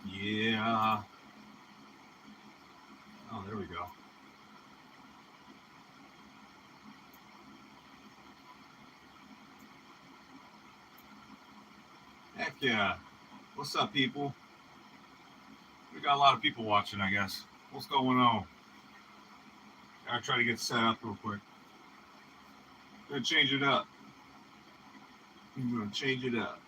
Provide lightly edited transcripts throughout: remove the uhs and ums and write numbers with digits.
Yeah. Oh, there we go. Heck yeah. What's up, people? We got a lot of people watching, I guess. What's going on? I'll try to get set up real quick. Gonna change it up. I'm gonna change it up.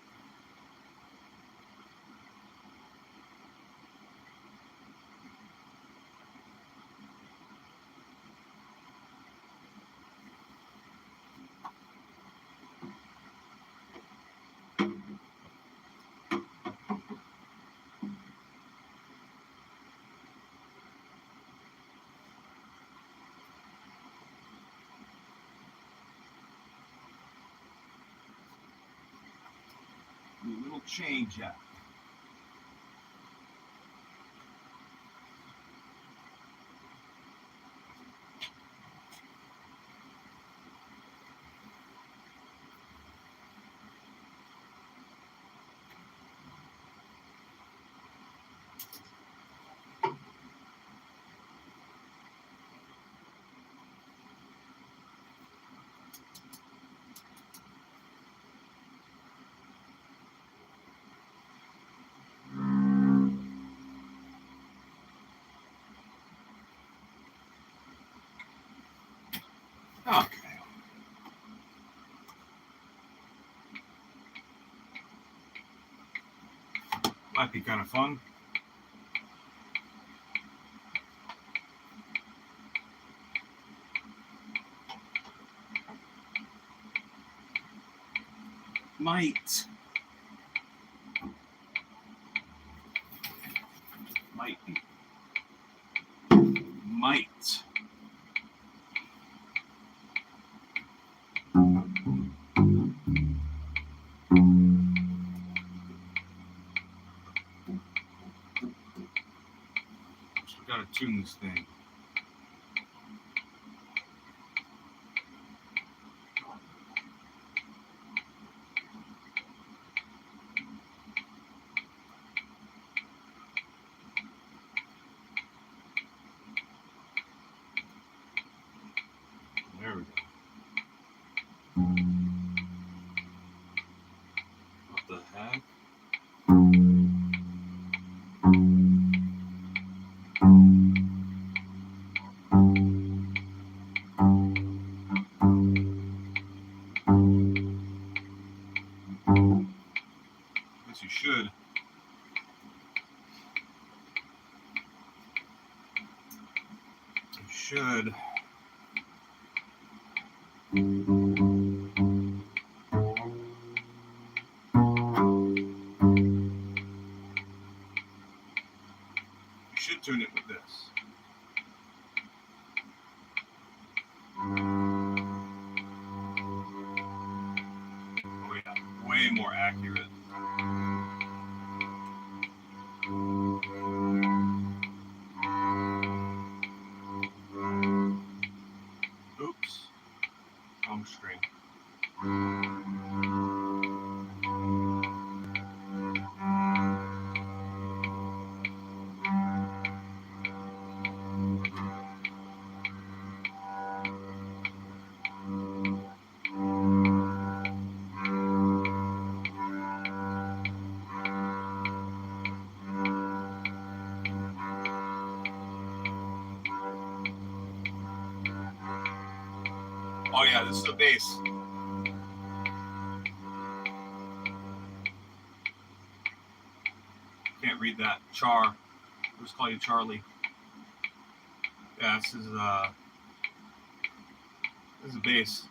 A little change up. Okay. Might be kind of fun. Might. Might be. Might. So we gotta tune this thing. There we go. What the heck? Guess you should. You should. You should tune it with this. Oh yeah, way more accurate. Oops, wrong string. Oh yeah, this is the bass. Can't read that. Char. We'll just call you Charlie. Yeah, this is bass.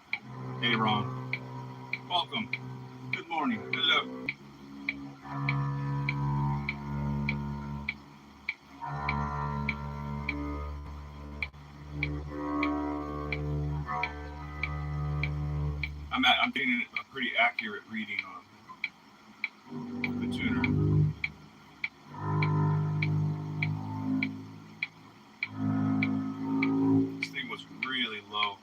Hey, Ron. Welcome. Good morning. Hello. I'm getting a pretty accurate reading on the tuner. This thing was really low.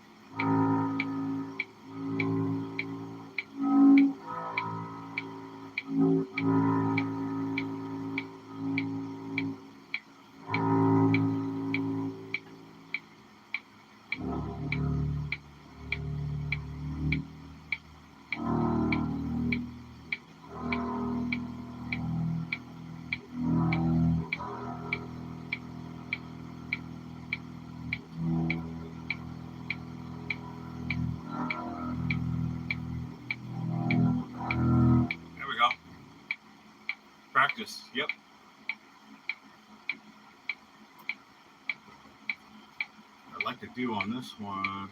practice. Yep. I'd like to do on this one.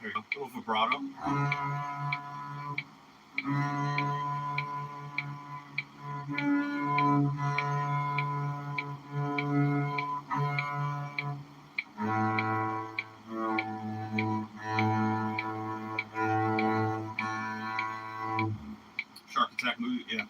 There you go, a little vibrato. Shark attack movie, yeah.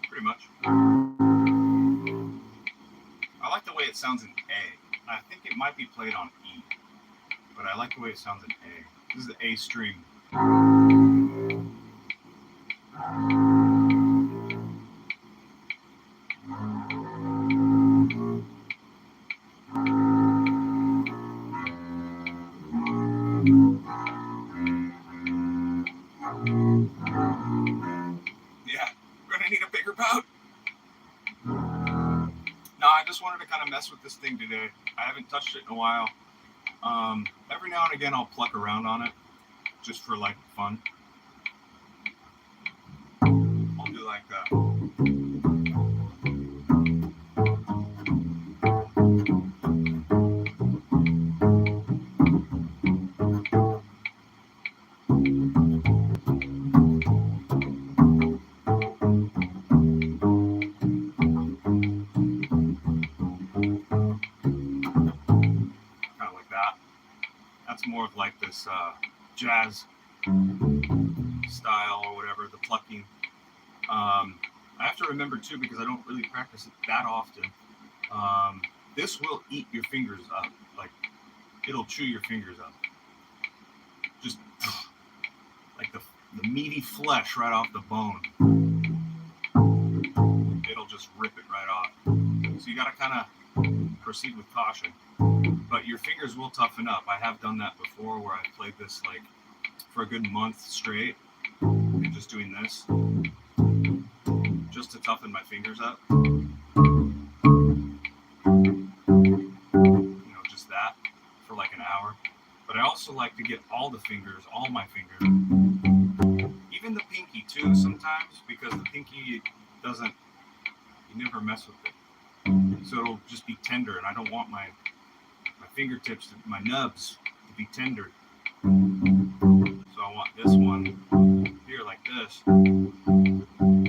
Pretty much. I like the way it sounds in A. I think it might be played on E, but I like the way it sounds in A. This is the A string. Yeah, we're gonna need a bigger boat. No, I just wanted to kind of mess with this thing today. I haven't touched it in a while. Every now and again, I'll pluck around on it, just for like fun. I'll do like that. That's more of like this jazz style or whatever, the plucking. I have to remember too, because I don't really practice it that often. This will eat your fingers up. Like, it'll chew your fingers up. Just like the meaty flesh right off the bone. It'll just rip it right off. So you gotta kind of proceed with caution. But your fingers will toughen up. I have done that before, where I played this like for a good month straight, and just doing this just to toughen my fingers up. Just that for like an hour. But I also like to get all my fingers, even the pinky too sometimes, because the pinky doesn't, you never mess with it. So it'll just be tender, and I don't want my fingertips, my nubs, to be tender. So I want this one here like this.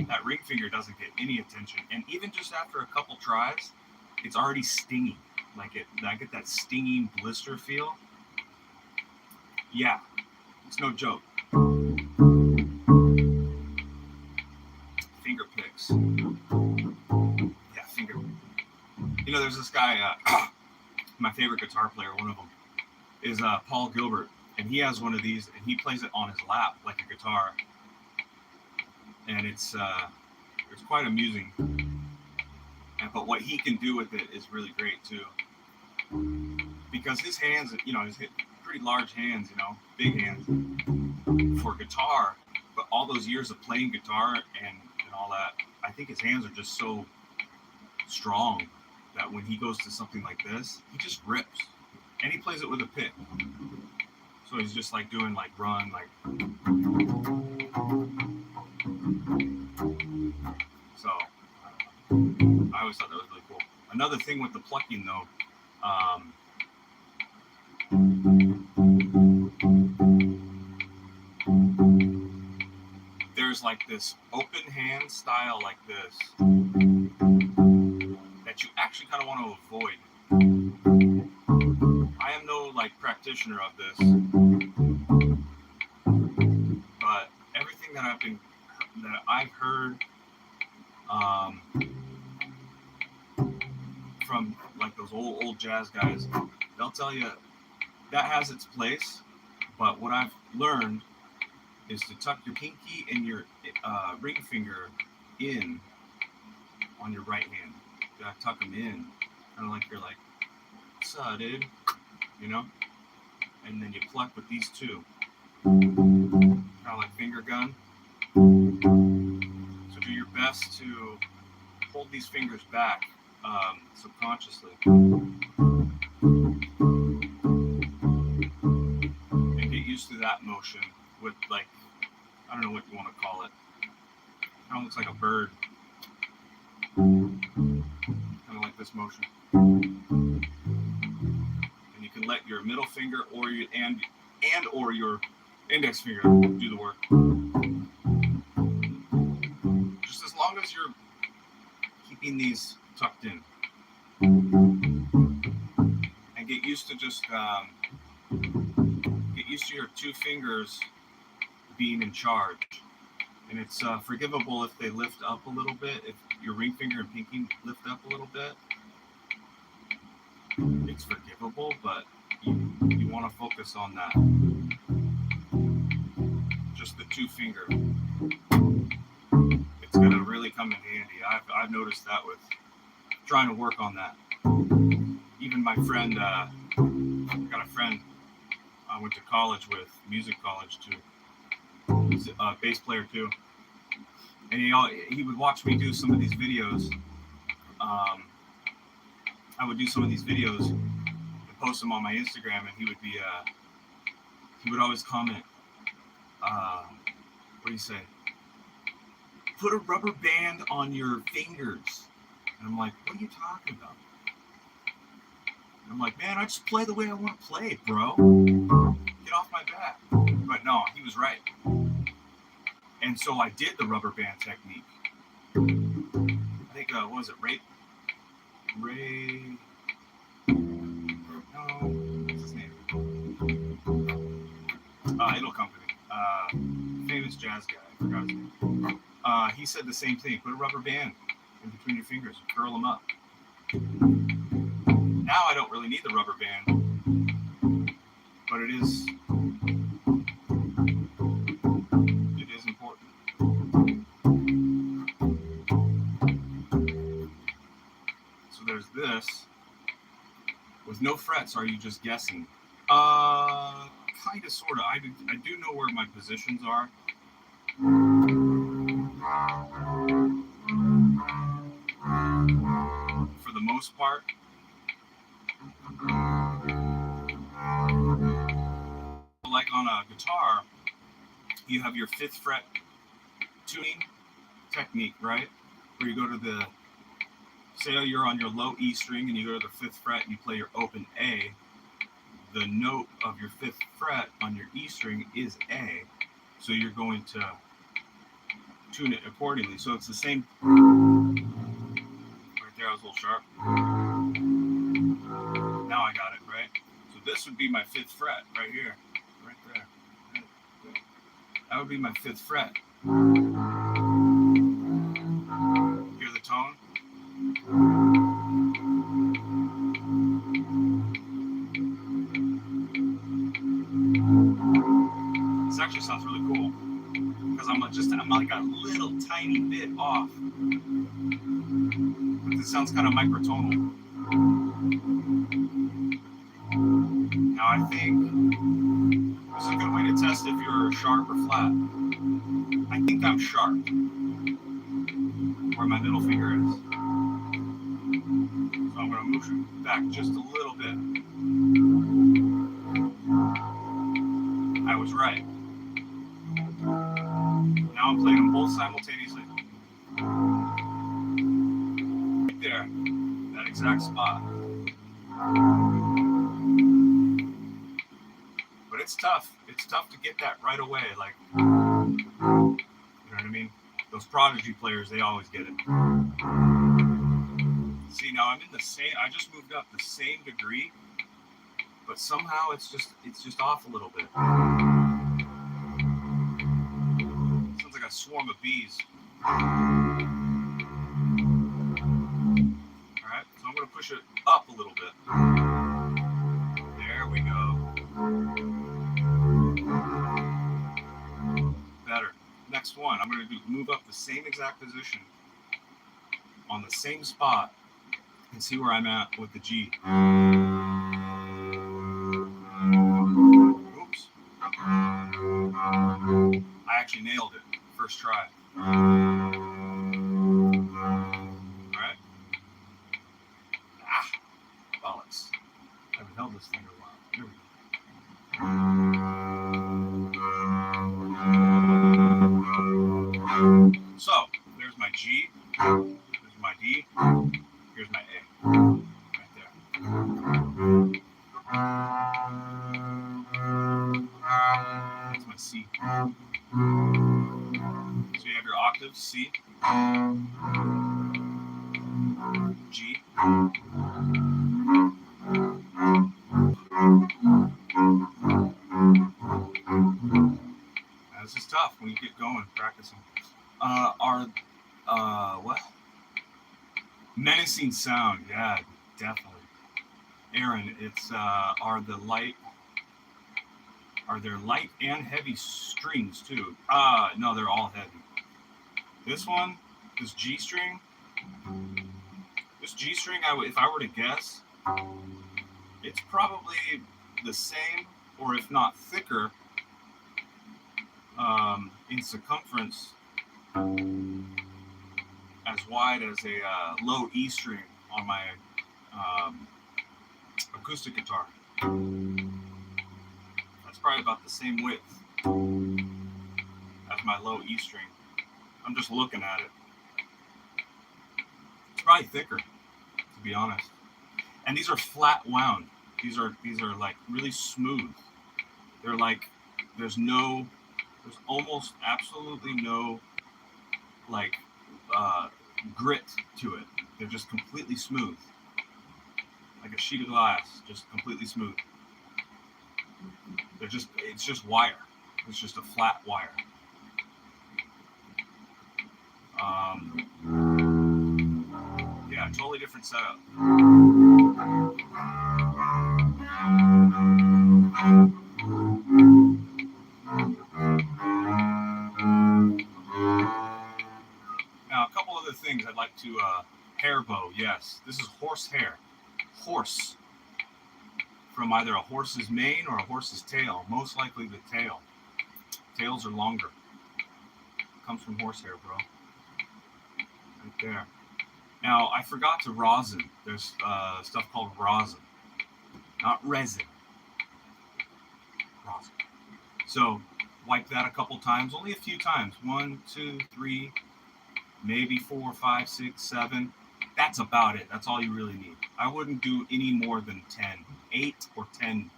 That ring finger doesn't get any attention, and even just after a couple tries, it's already stinging. I get that stinging blister feel. Yeah, it's no joke. Finger picks. Yeah, finger. There's this guy. My favorite guitar player, one of them, is Paul Gilbert, and he has one of these, and he plays it on his lap like a guitar, and it's quite amusing. But what he can do with it is really great too, because his hands, he's pretty large hands, big hands for guitar. But all those years of playing guitar and all that, I think his hands are just so strong that when he goes to something like this, he just rips, and he plays it with a pick. So he's just like doing like run, like. So I always thought that was really cool. Another thing with the plucking though, there's like this open hand style like this that you actually kind of want to avoid. I am no like practitioner of this, but everything that I've heard from like those old jazz guys, they'll tell you that has its place, but what I've learned is to tuck your pinky and your ring finger in on your right hand. You gotta tuck them in, kind of like you're like, what's up, dude? You know? And then you pluck with these two, kind of like finger gun. So do your best to hold these fingers back subconsciously. And get used to that motion with, like, I don't know what you want to call it. Kind of looks like a bird. Kind of like this motion. And you can let your middle finger or your or your index finger do the work. Just as long as you're keeping these tucked in. And get used to just get used to your two fingers being in charge. And it's forgivable if they lift up a little bit. If your ring finger and pinky lift up a little bit, it's forgivable, but you want to focus on that. Just the two finger. It's going to really come in handy. I've noticed that with trying to work on that. Even my friend, I got a friend I went to college with, music college too. He's a bass player too. And he would watch me do some of these videos. I would do some of these videos and post them on my Instagram, and he would always comment, what do you say? Put a rubber band on your fingers. And I'm like, what are you talking about? And I'm like, man, I just play the way I want to play, bro. Get off my back. But no, he was right. And so I did the rubber band technique. I think, what was it, Ray? No, what's his name? It'll come to me. Famous jazz guy, I forgot his name. He said the same thing. Put a rubber band in between your fingers and curl them up. Now I don't really need the rubber band, but it is important. So there's this. With no frets, are you just guessing? Kind of, sort of. I do know where my positions are. For the most part. Like on a guitar, you have your 5th fret tuning technique, right? Where you go to the, say you're on your low E string and you go to the 5th fret and you play your open A. The note of your 5th fret on your E string is A. So you're going to tune it accordingly. So it's the same. Right there, I was a little sharp. Now I got it, right? So this would be my 5th fret right here. Right there. That would be my 5th fret. Hear the tone? This actually sounds really cool because I'm like a little tiny bit off. But this sounds kind of microtonal. Now I think this is a good way to test if you're sharp or flat. I think I'm sharp, where my middle finger is. So I'm going to move it back just a little bit. I was right. Now I'm playing them both simultaneously. Right there, that exact spot. But it's tough. It's tough to get that right away. Like, you know what I mean? Those prodigy players, they always get it. See, now I'm in the same, I just moved up the same degree, but somehow it's just off a little bit. Sounds like a swarm of bees. Alright, so I'm going to push it up a little bit. I'm going to move up the same exact position on the same spot and see where I'm at with the G. Oops. I actually nailed it first try. Alright. Bollocks. I haven't held this thing in a while. Here we go. So, there's my G, there's my D, here's my A. Right there. That's my C. So you have your octaves, C, G, this is tough when you get going, practicing. What? Menacing sound, yeah, definitely. Aaron, it's, are there light and heavy strings too? No, they're all heavy. This one, this G string, if I were to guess, it's probably the same, or if not thicker, in circumference, as wide as a low E string on my acoustic guitar. That's probably about the same width as my low E string. I'm just looking at it. It's probably thicker, to be honest. And these are flat wound. These are like really smooth. They're like, there's almost absolutely no like grit to it. They're just completely smooth, like a sheet of glass, just completely smooth. It's just wire. It's just a flat wire. Yeah, totally different setup. Now, a couple other things I'd like to hair bow. Yes, this is horse hair. Horse. From either a horse's mane or a horse's tail. Most likely the tail. Tails are longer. Comes from horsehair, bro. Right there. Now, I forgot to rosin. There's stuff called rosin. Not resin. Rosin. So, wipe that a couple times. Only a few times. 1, 2, 3, maybe 4, 5, 6, 7. That's about it. That's all you really need. I wouldn't do any more than 10. 8 or 10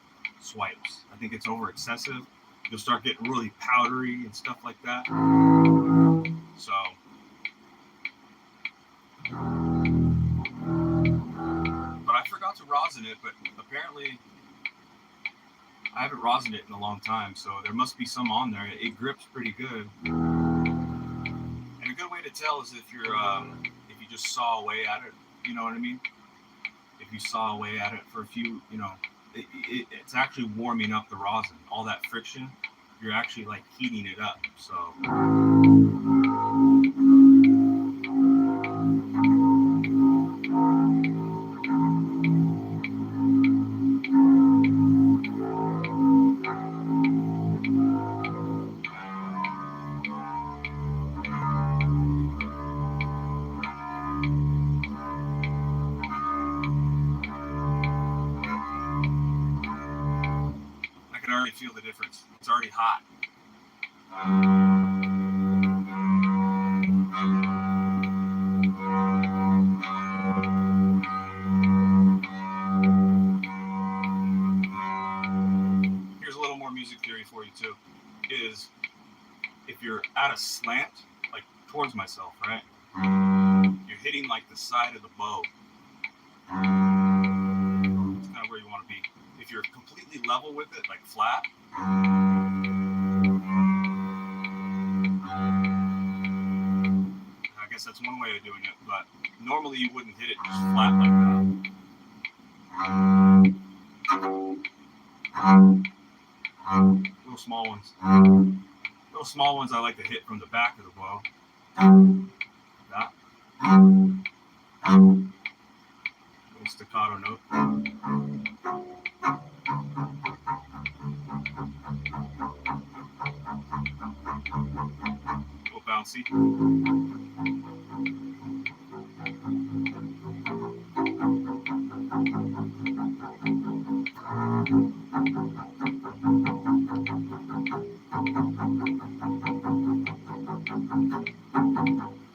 swipes. I think it's over excessive. You'll start getting really powdery and stuff like that. So, but I forgot to rosin it, but apparently I haven't rosined it in a long time, so there must be some on there. It grips pretty good. And a good way to tell is if you just saw away at it, you know what I mean? If you saw away at it for a few, it's actually warming up the rosin. All that friction, you're actually like heating it up. So I can already feel the difference. It's already hot. Here's a little more music theory for you too. Is if you're at a slant, like towards myself, right? You're hitting like the side of the bow. It's kind of where you want to be. If you're completely level with it, like flat, I guess that's one way of doing it, but normally you wouldn't hit it just flat like that. Little small ones. Little the small ones I like to hit from the back of the bow. That. Little staccato note. A little bouncy.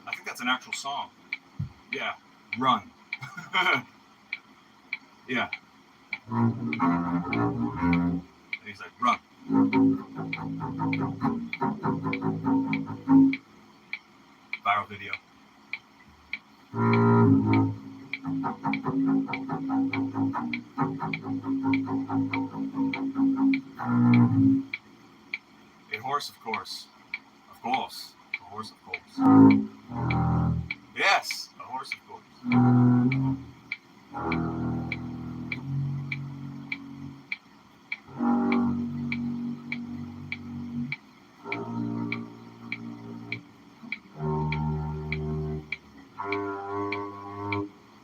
I think that's an actual song. Yeah, Run. Yeah. And he's like, run. Viral video. A horse, of course. Of course. A horse, of course. Yes, a horse, of course. I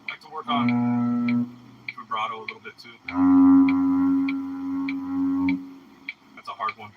like to work on vibrato a little bit too. That's a hard one.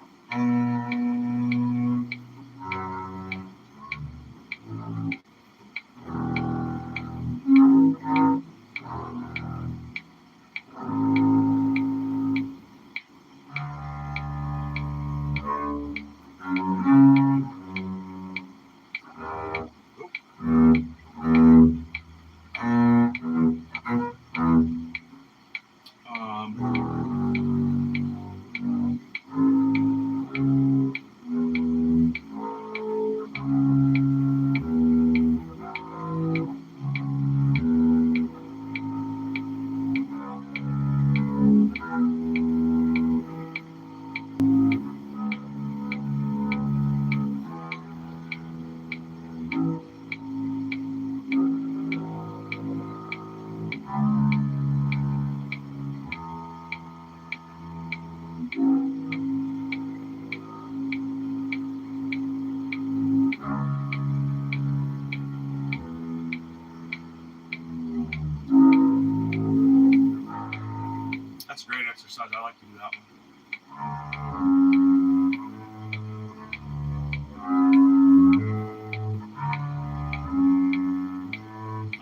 That's a great exercise. I like to do that one.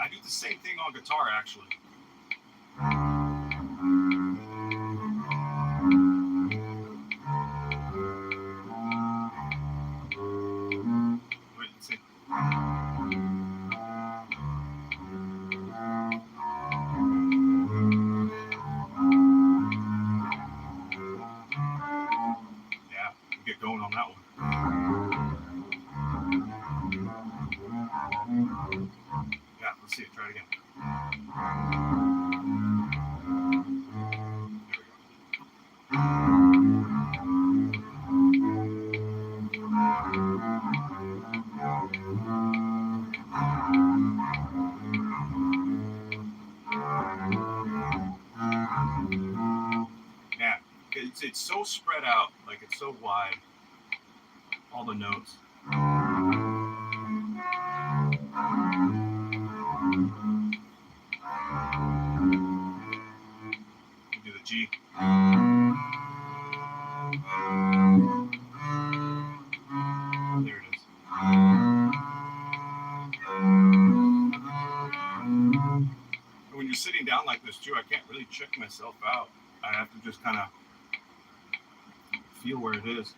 I do the same thing on guitar, actually. Wait, let's see. Yeah, we'll get going on that one. Yeah, let's see it. Try it again. Yeah, it's so spread out, like it's so wide. All the notes. We'll do the G. There it is. When you're sitting down like this too, I can't really check myself out. I have to just kind of feel where it is.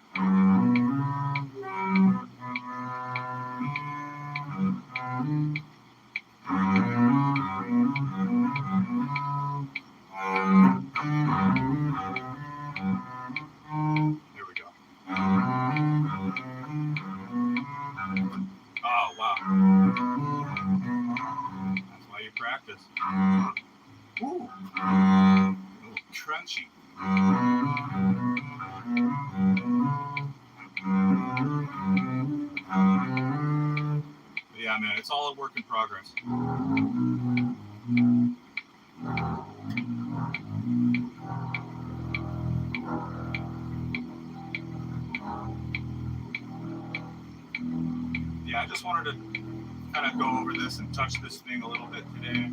There we go. Oh, wow. That's why you practice. Ooh. A little crunchy. But yeah, man, it's all a work in progress. this and touch this thing a little bit today.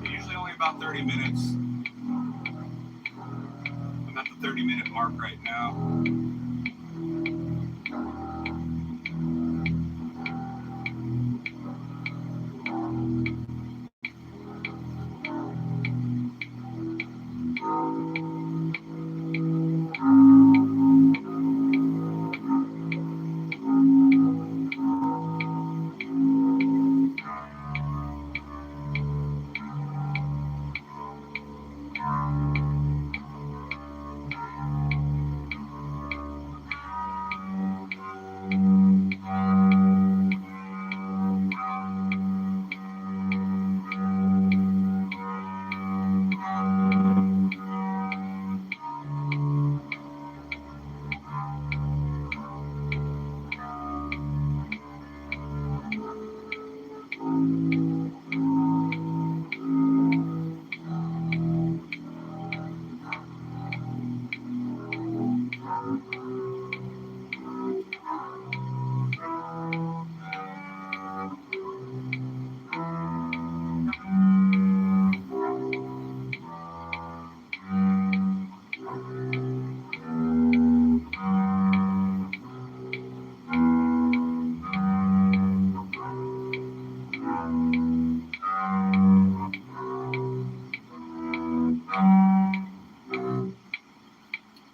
Usually only about 30 minutes. I'm at the 30-minute mark right now.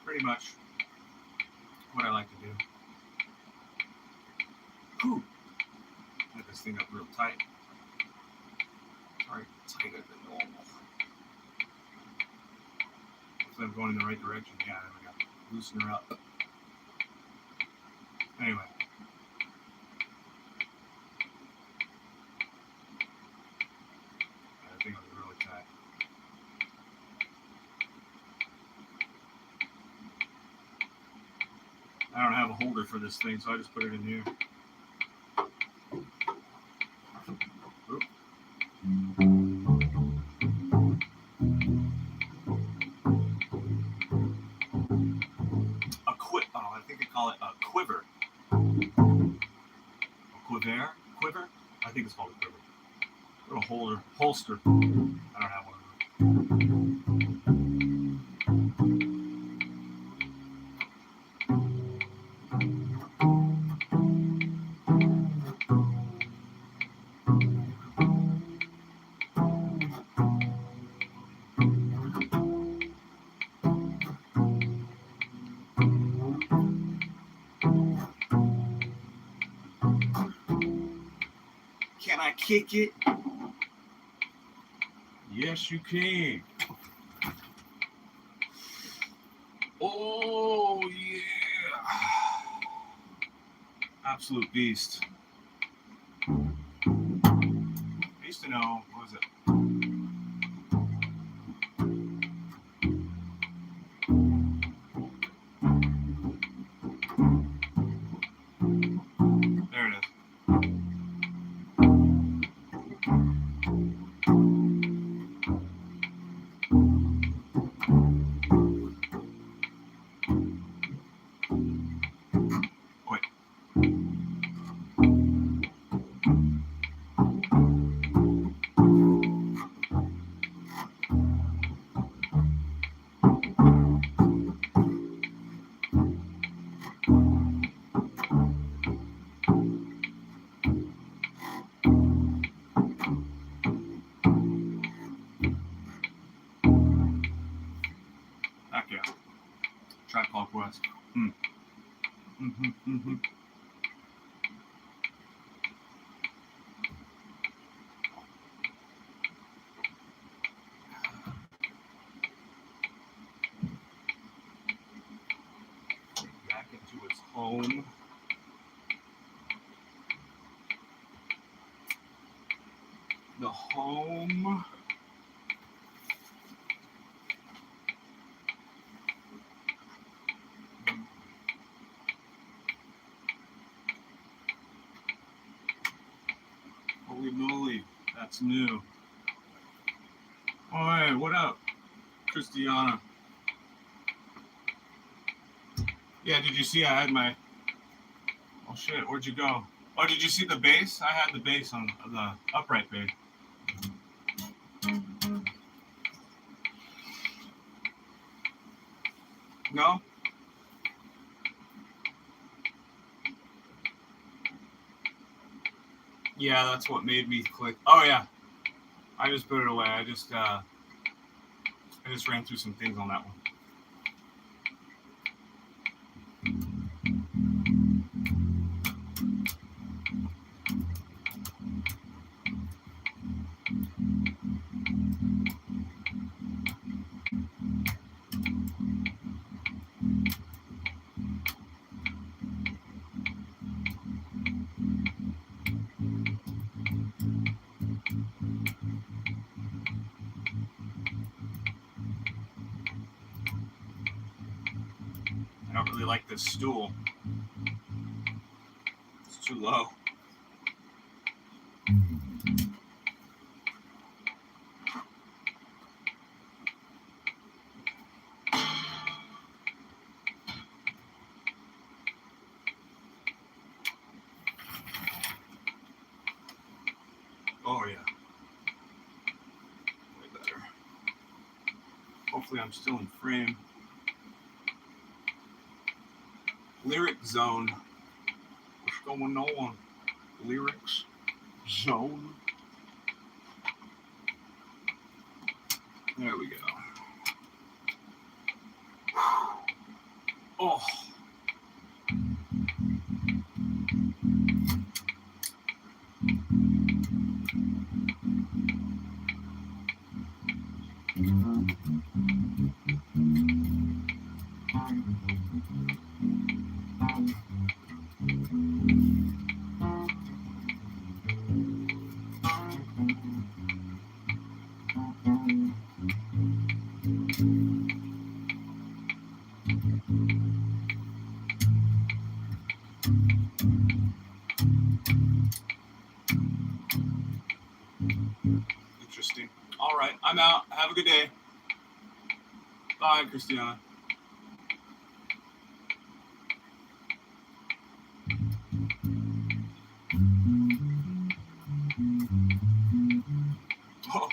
Pretty much what I like to do. Whew. Get this thing up real tight. Sorry, tighter than normal. Hopefully I'm going in the right direction. Yeah, there we go. Loosen her up. Anyway. I think it was really tight. I don't have a holder for this thing, so I just put it in here. Oop. I think they call it a quiver. A quiver? Quiver? I think it's called a quiver. Little holster. I don't have one of Can I kick it? Yes, you can. Oh, yeah. Absolute beast. I used to know, what was it? There it is. Heck yeah. Track Called Quest. Back into its home. The home. Holy moly, that's new. Oh, hey, what up, Christiana? Yeah, did you see I had my Oh shit, where'd you go? Oh, did you see the bass? I had the bass on the upright bass. No? Yeah, that's what made me click. Oh yeah. I just put it away. I just ran through some things on that one. I don't really like this stool. It's too low. Oh yeah. Way better. Hopefully I'm still in frame. Lyric zone. What's going on? Lyrics zone. There we go. Oh. Interesting. All right, I'm out. Have a good day. Bye, Christiana. Oh.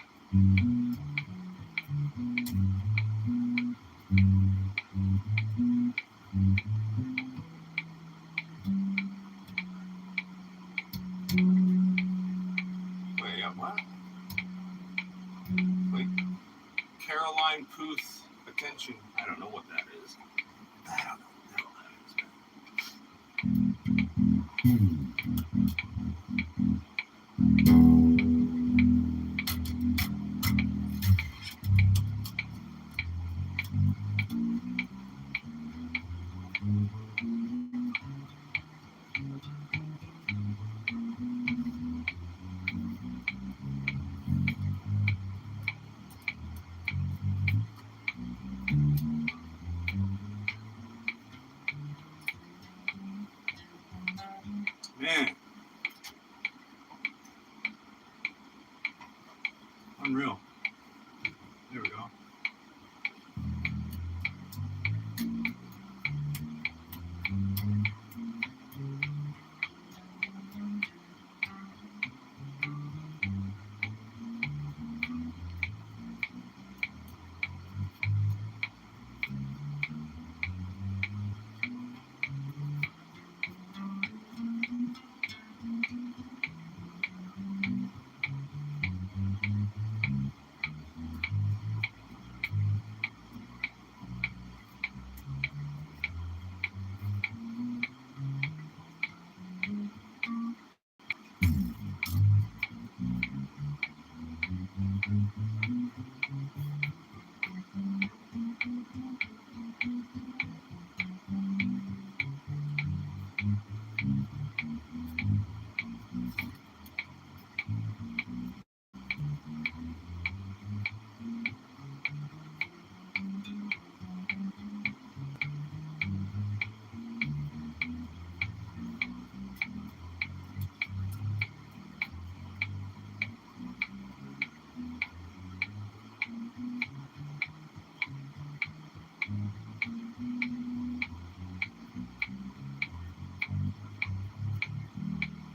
Wait, what? Wait, Caroline Puth, attention. I don't know what that is. I don't know what Man. Unreal. There we go.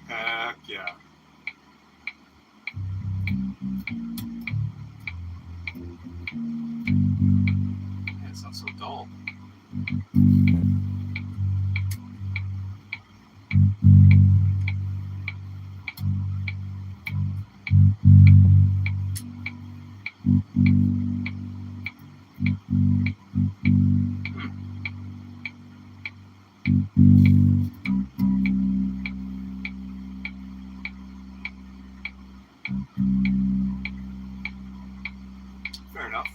Heck yeah. Man, it's not so dull. Fair enough.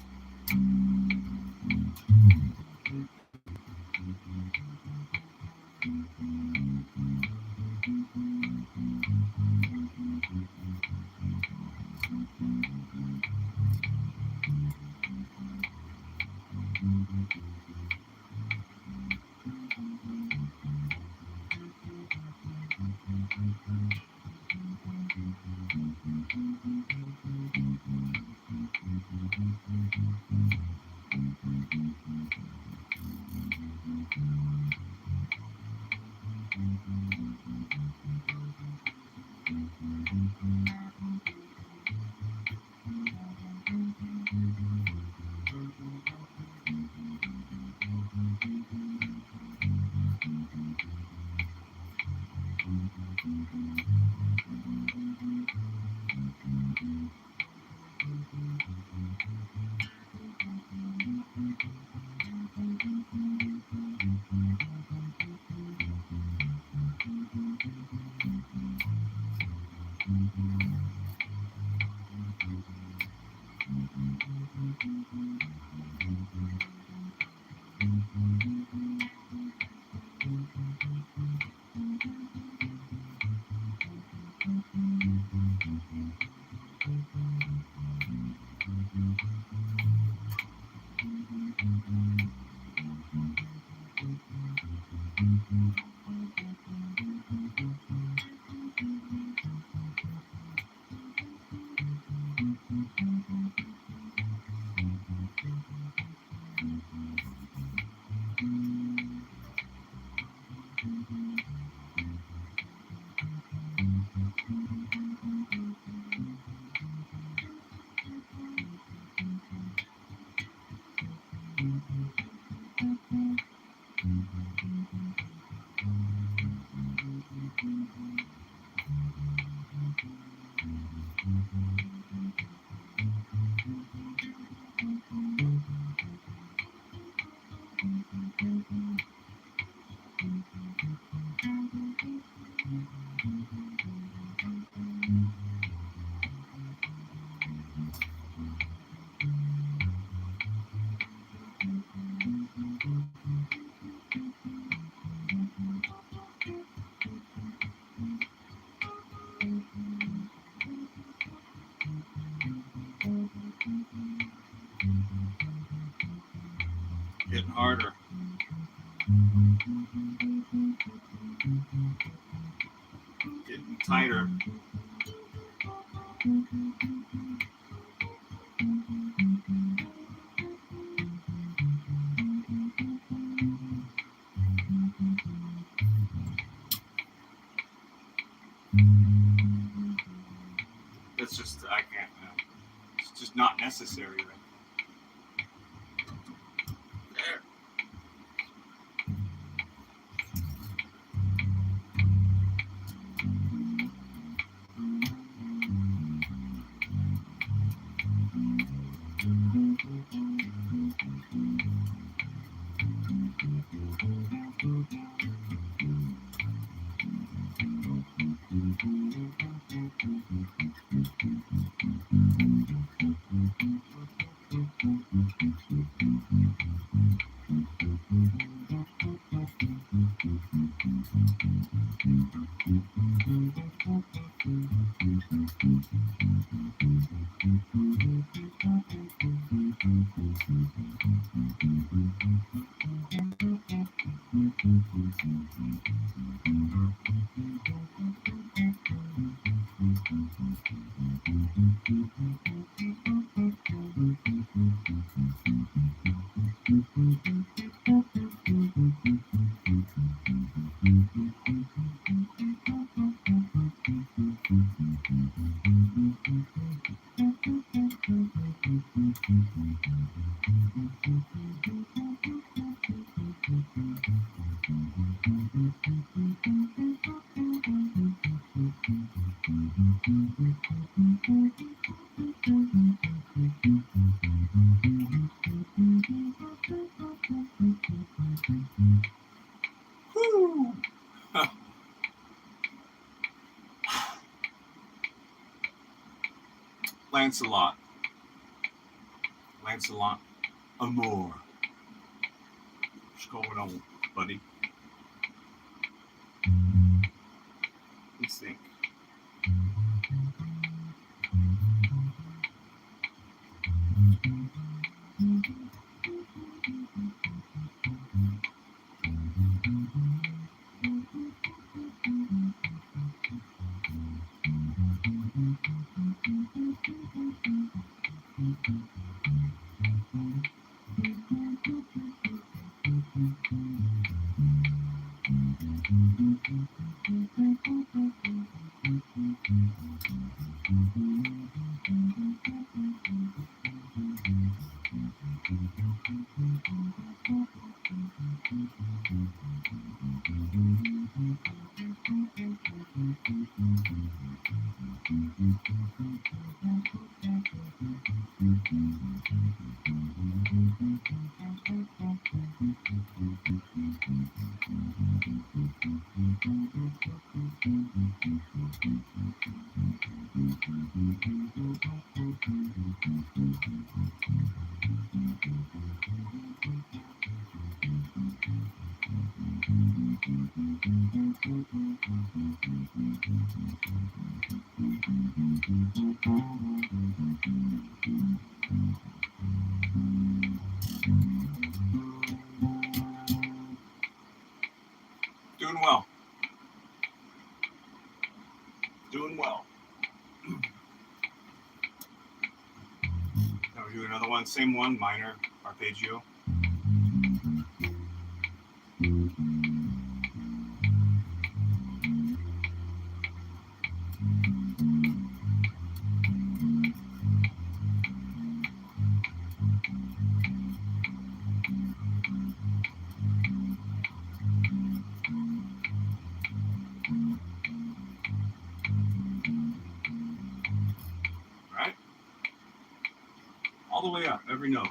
Getting harder. Getting tighter. That's just, I can't, it's just not necessary. Right? Woo! Lancelot. Lancelot. Amour. What's going on, buddy? Let's think. Doing well. Doing well. Now we do another one, same one, minor arpeggio. Right? All the way up, every note.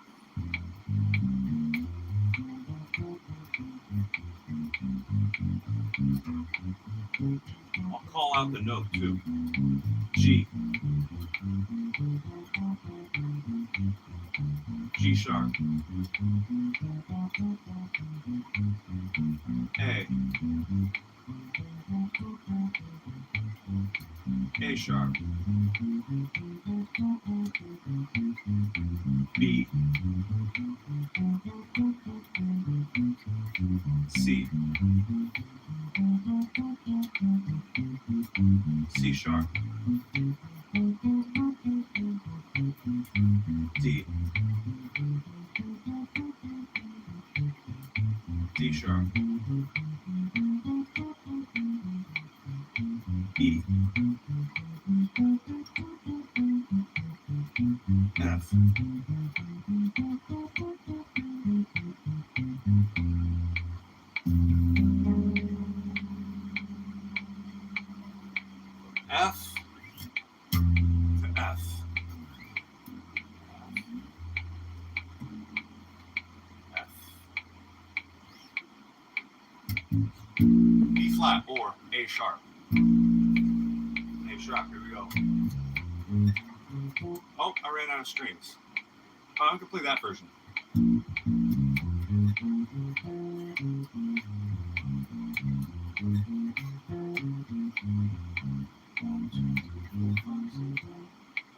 I'll call out the note too. G. G sharp. A. A sharp. B. C. C sharp. D. D sharp. E. F. F to F. F. B flat or A sharp. A sharp, here we go. Oh, I ran out of strings. Oh, I can play that version.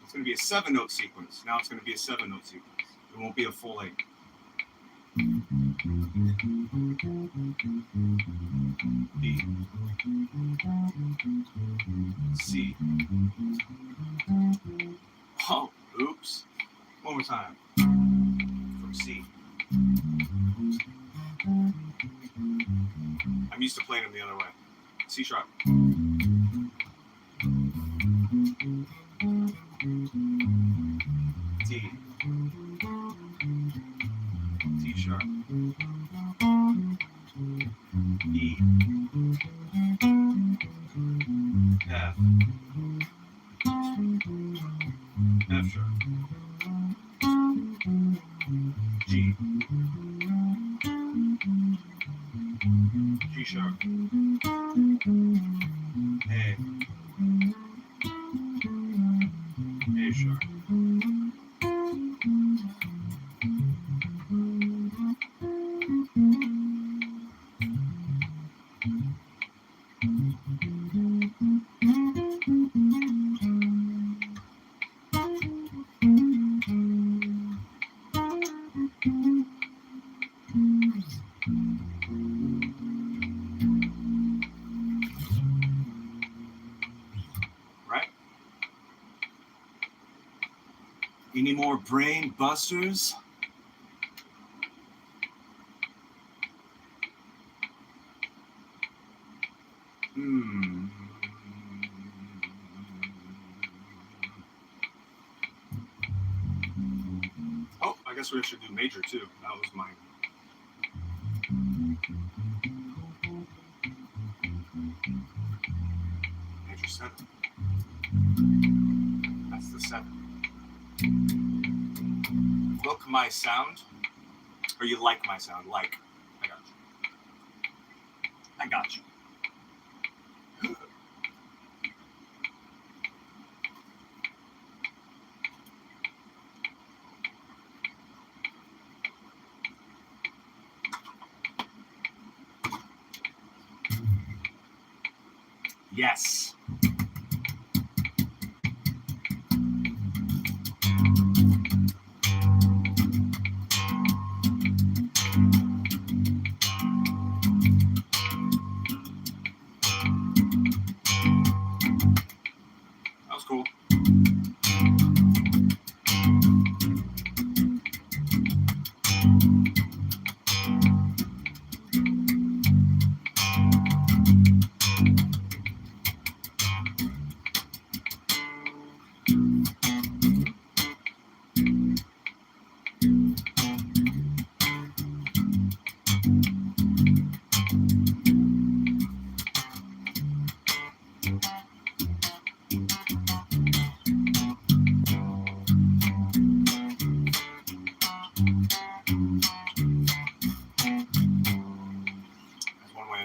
It's going to be a 7-note sequence. Now it's going to be a 7-note sequence. It won't be a full 8. B. C. Oh, oops. One more time. From C. I'm used to playing them the other way. C sharp. D. D sharp. E. F, F sharp, G, G sharp, A, A sharp, right? Any more brain busters? Oh, I guess we should do major too. That was mine. Major 7. That's the 7. Look my sound. Or you like my sound. Like. I got you. I got you. Yes. That was cool.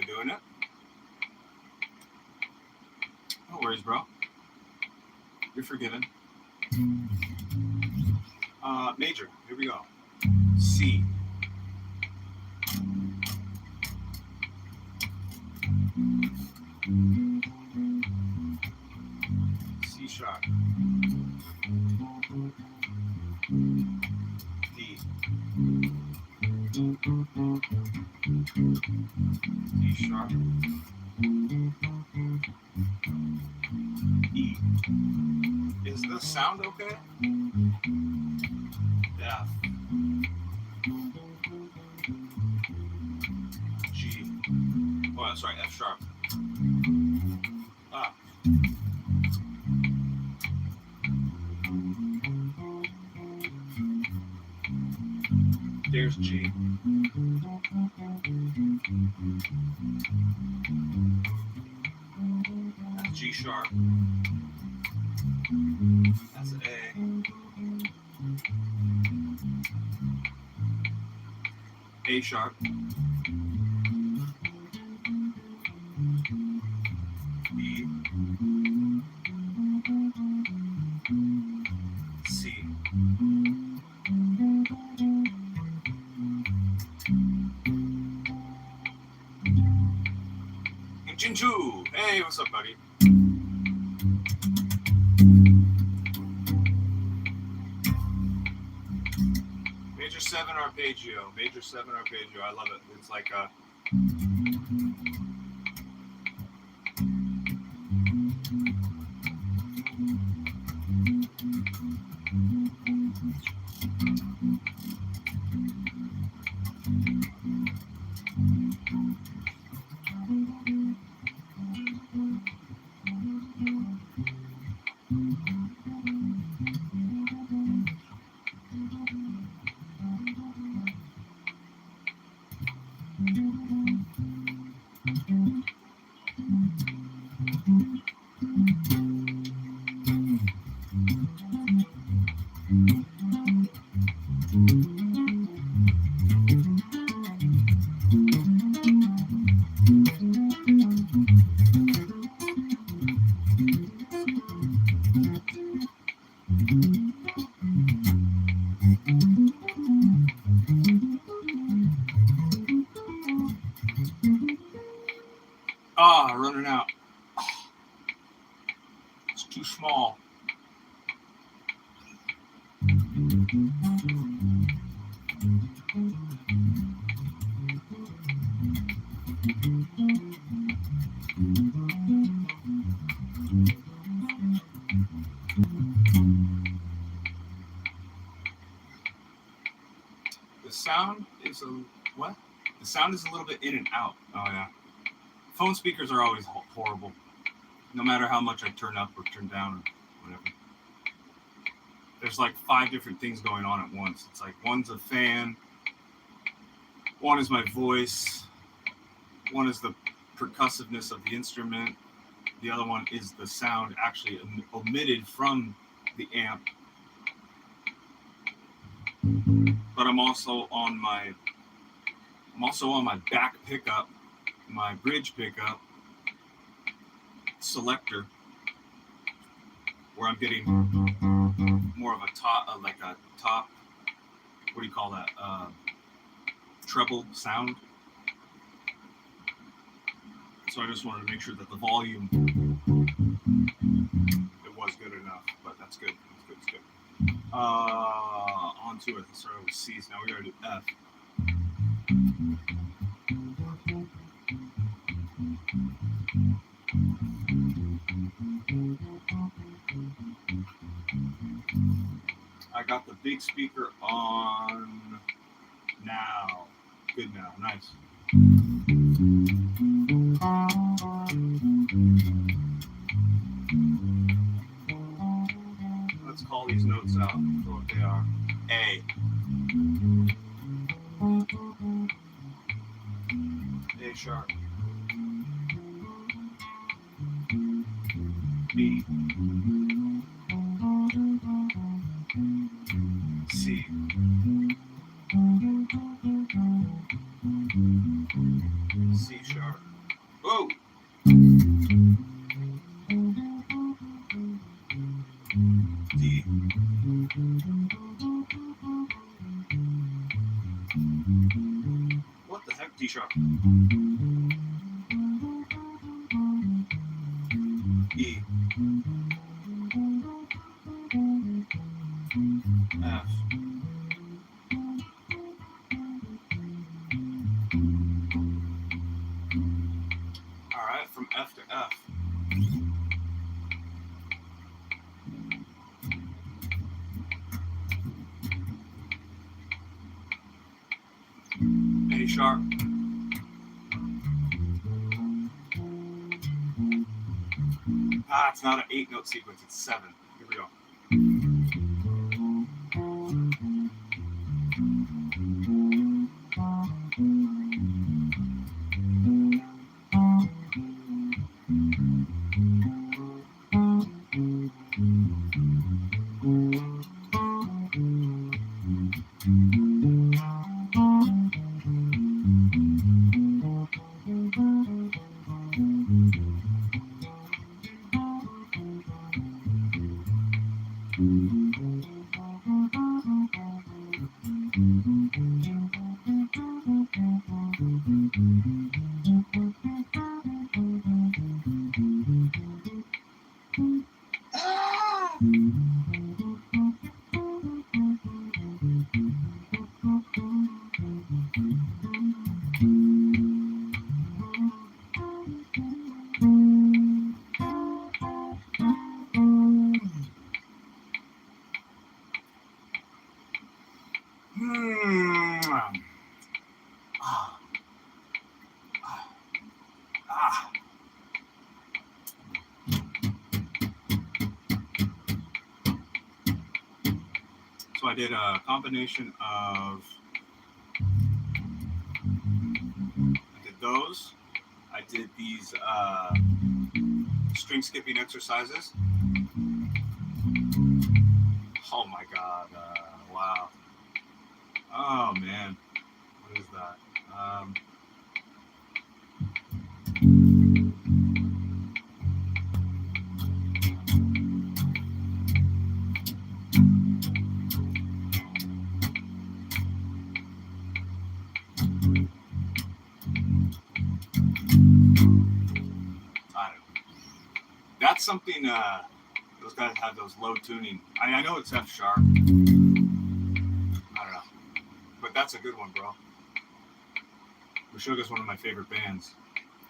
Doing it. No worries, bro. You're forgiven. Major. Here we go. C. C sharp. D. D sharp. E. Is the sound okay? Yeah. G. Oh, sorry, F sharp. Ah. There's G. That's G sharp. That's A. A sharp. B. C. Jinju. Hey, what's up, buddy? Major 7 arpeggio. Major 7 arpeggio. I love it. It's like a. running out. It's too small. The sound is what? The sound is a little bit in and out. Oh yeah. Phone speakers are always horrible. No matter how much I turn up or turn down or whatever. There's like 5 different things going on at once. It's like one's a fan, one is my voice, one is the percussiveness of the instrument, the other one is the sound actually omitted from the amp. But I'm also on my back pickup, my bridge pickup selector, where I'm getting more of a top, what do you call that? Treble sound. So I just wanted to make sure that the volume, it was good enough, but that's good. It's good. On to it. Let's start with C's. Now we gotta do F. I got the big speaker on now. Good now. Nice. Let's call these notes out for what they are. A. A sharp. B. C. C sharp. Whoa! D. What the heck? D sharp. E. F. All right, from F to F. A sharp. It's not an 8-note sequence, it's 7. Here we go. So I did a combination of, I did those. I did these string skipping exercises. Oh my God, wow. Oh man, what is that? something. Those guys have those low tuning. I know it's F sharp. I don't know, but that's a good one, bro. Meshuggah's one of my favorite bands.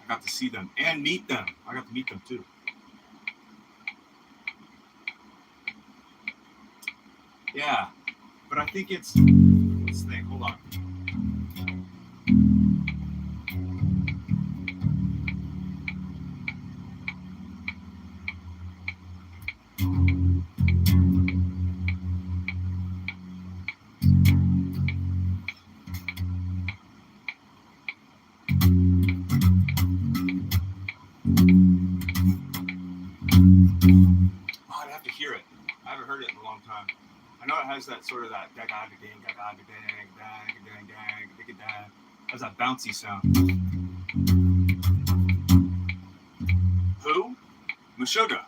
I got to see them and meet them. I got to meet them too. Yeah, but I think it's. Let's think. Hold on. Oh, I'd have to hear it. I haven't heard it in a long time. I know it has that sort of that has that bouncy sound. Who? Meshuggah.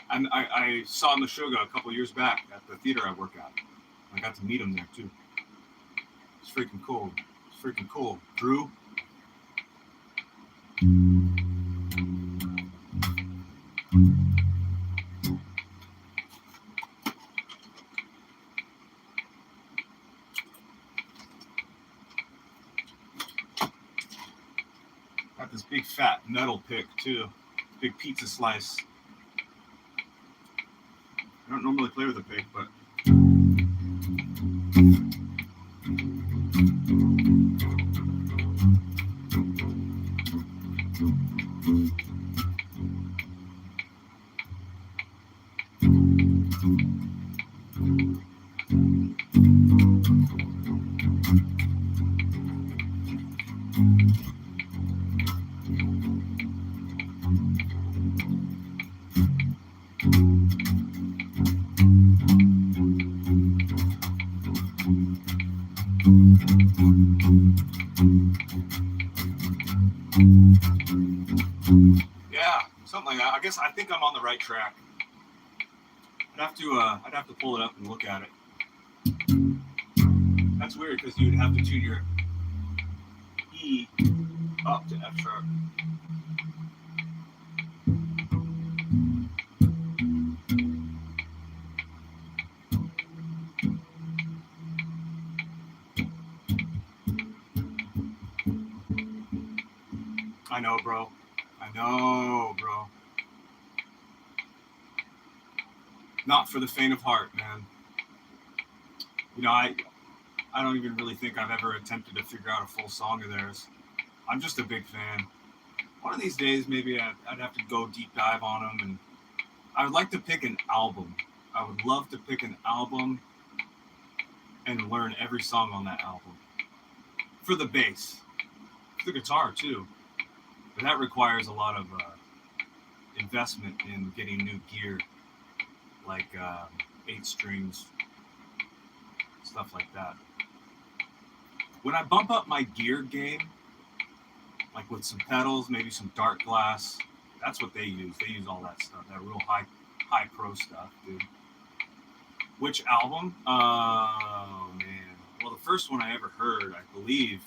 I saw Meshuggah a couple years back at the theater I work at. I got to meet him there too. It's freaking cool. It's freaking cool. Drew. Got this big fat metal pick too. Big pizza slice. I don't normally play with a pick, but yeah, something like that. I guess I think I'm on the right track. I'd have to pull it up and look at it. That's weird because you'd have to tune your E up to F sharp. I know, bro. Not for the faint of heart, man. You know, I don't even really think I've ever attempted to figure out a full song of theirs. I'm just a big fan. One of these days, maybe I'd have to go deep dive on them, and I would like to pick an album. I would love to pick an album and learn every song on that album. For the bass. For the guitar, too. But that requires a lot of investment in getting new gear, like 8 strings, stuff like that. When I bump up my gear game, like with some pedals, maybe some dark glass, that's what they use. They use all that stuff, that real high pro stuff, dude. Which album? Oh, man. Well, the first one I ever heard, I believe,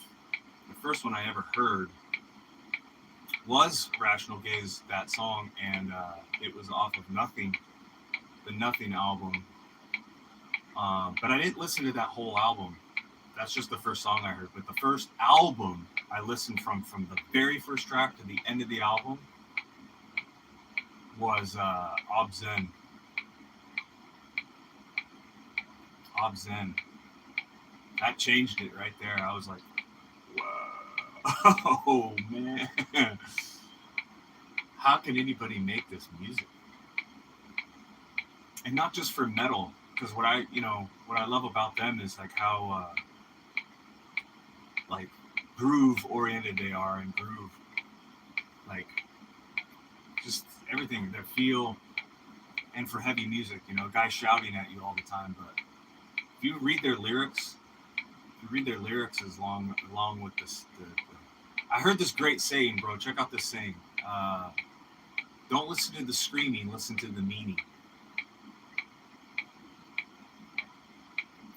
was Rational Gaze, that song, and it was off of Nothing, the Nothing album. But I didn't listen to that whole album. That's just the first song I heard. But the first album I listened from the very first track to the end of the album was Ob Zen. Ob Zen. That changed it right there. I was like, whoa, oh, man. How can anybody make this music? And not just for metal, because what I love about them is like how like groove oriented they are, and groove, like just everything, their feel. And for heavy music, you know, guys shouting at you all the time, but if you read their lyrics, along with this, I heard this great saying, bro. Check out this saying. Don't listen to the screaming, listen to the meaning.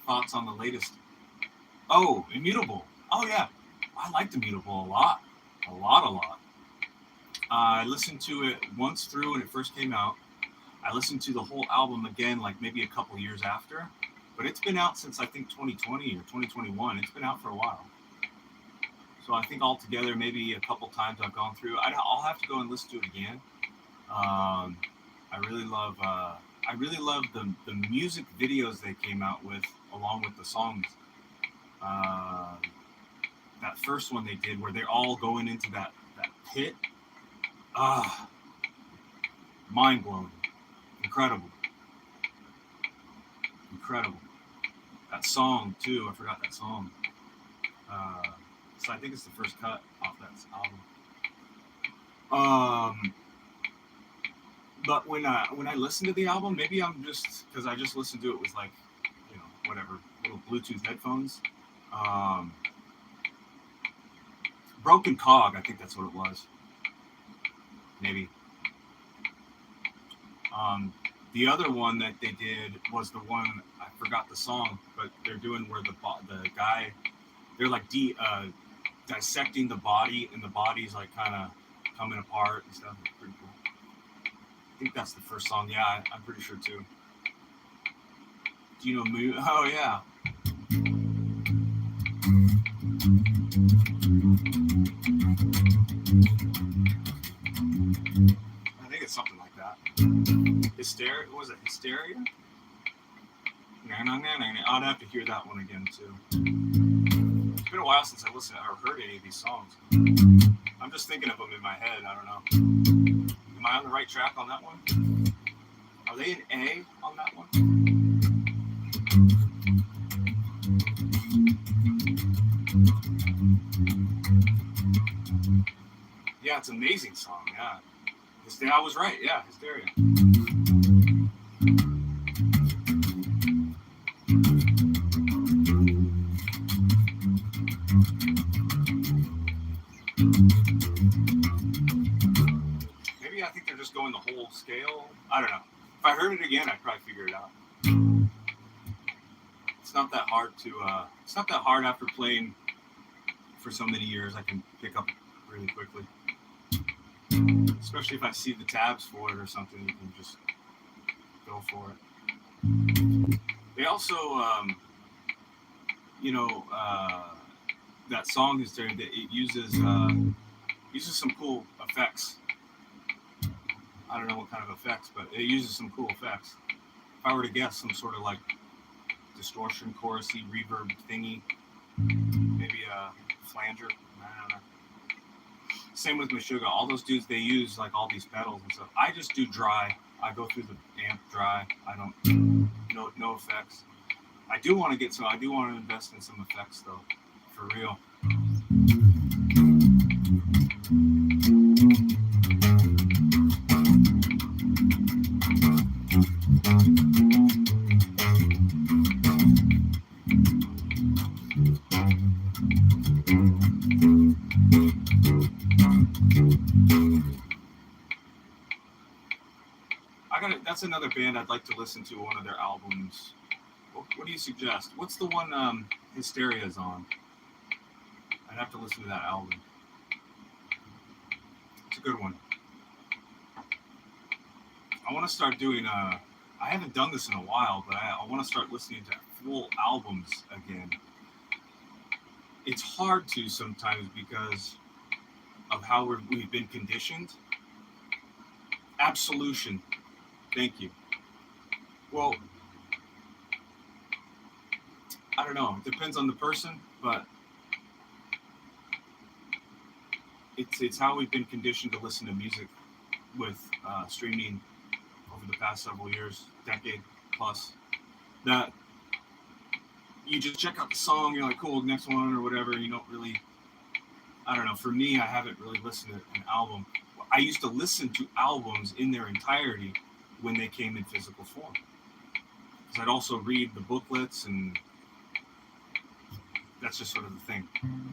Thoughts on the latest? Oh, Immutable. Oh, yeah. I liked Immutable a lot. I listened to it once through when it first came out. I listened to the whole album again, like maybe a couple years after. But it's been out since I think 2020 or 2021. It's been out for a while. So I think altogether, maybe a couple times I've gone through. I'll have to go and listen to it again. Um, I really love. I really love the music videos they came out with, along with the songs. Uh, that first one they did, where they're all going into that pit. Ah, mind blowing, incredible, incredible. That song too. I forgot that song. Uh, so I think it's the first cut off that album. But when I listen to the album, maybe I'm just because I just listened to it with like, whatever, little Bluetooth headphones. Um, Broken Cog, I think that's what it was. Maybe. The other one that they did was the one I forgot the song, but they're doing where the guy they're like dissecting the body and the body's like kind of coming apart and stuff. It's pretty cool. I think that's the first song. Yeah, I'm pretty sure too. Do you know Moo? Oh yeah. I think it's something like that. Hysteria? Was it Hysteria? I'd have to hear that one again too. It's been a while since I listened or heard any of these songs. I'm just thinking of them in my head. I don't know. Am I on the right track on that one? Are they an A on that one? Yeah, it's an amazing song. Yeah. I was right. Yeah, Hysteria. Maybe I think they're just going the whole scale. I don't know. If I heard it again, I'd probably figure it out. It's not that hard to. It's not that hard after playing for so many years. I can pick up really quickly. Especially if I see the tabs for it or something, you can just go for it. They also, that song is there. That it uses some cool effects. I don't know what kind of effects, but it uses some cool effects. If I were to guess, some sort of like distortion, chorusy, reverb thingy, maybe a flanger. I don't know. Same with Meshuggah. All those dudes, they use like all these pedals and stuff. I just do dry. I go through the amp dry. I don't no effects. I do want to invest in some effects though, for real. That's another band I'd like to listen to one of their albums. What do you suggest? What's the one Hysteria's on? I'd have to listen to that album. It's a good one. I want to start doing I haven't done this in a while, but I want to start listening to full albums again. It's hard to sometimes because of how we've been conditioned. Absolution. Thank you. Well, I don't know. It depends on the person, but it's how we've been conditioned to listen to music with streaming over the past several years, decade plus. That you just check out the song, you're like, cool, next one or whatever. You don't really. I don't know. For me, I haven't really listened to an album. I used to listen to albums in their entirety when they came in physical form. Because I'd also read the booklets, and that's just sort of the thing.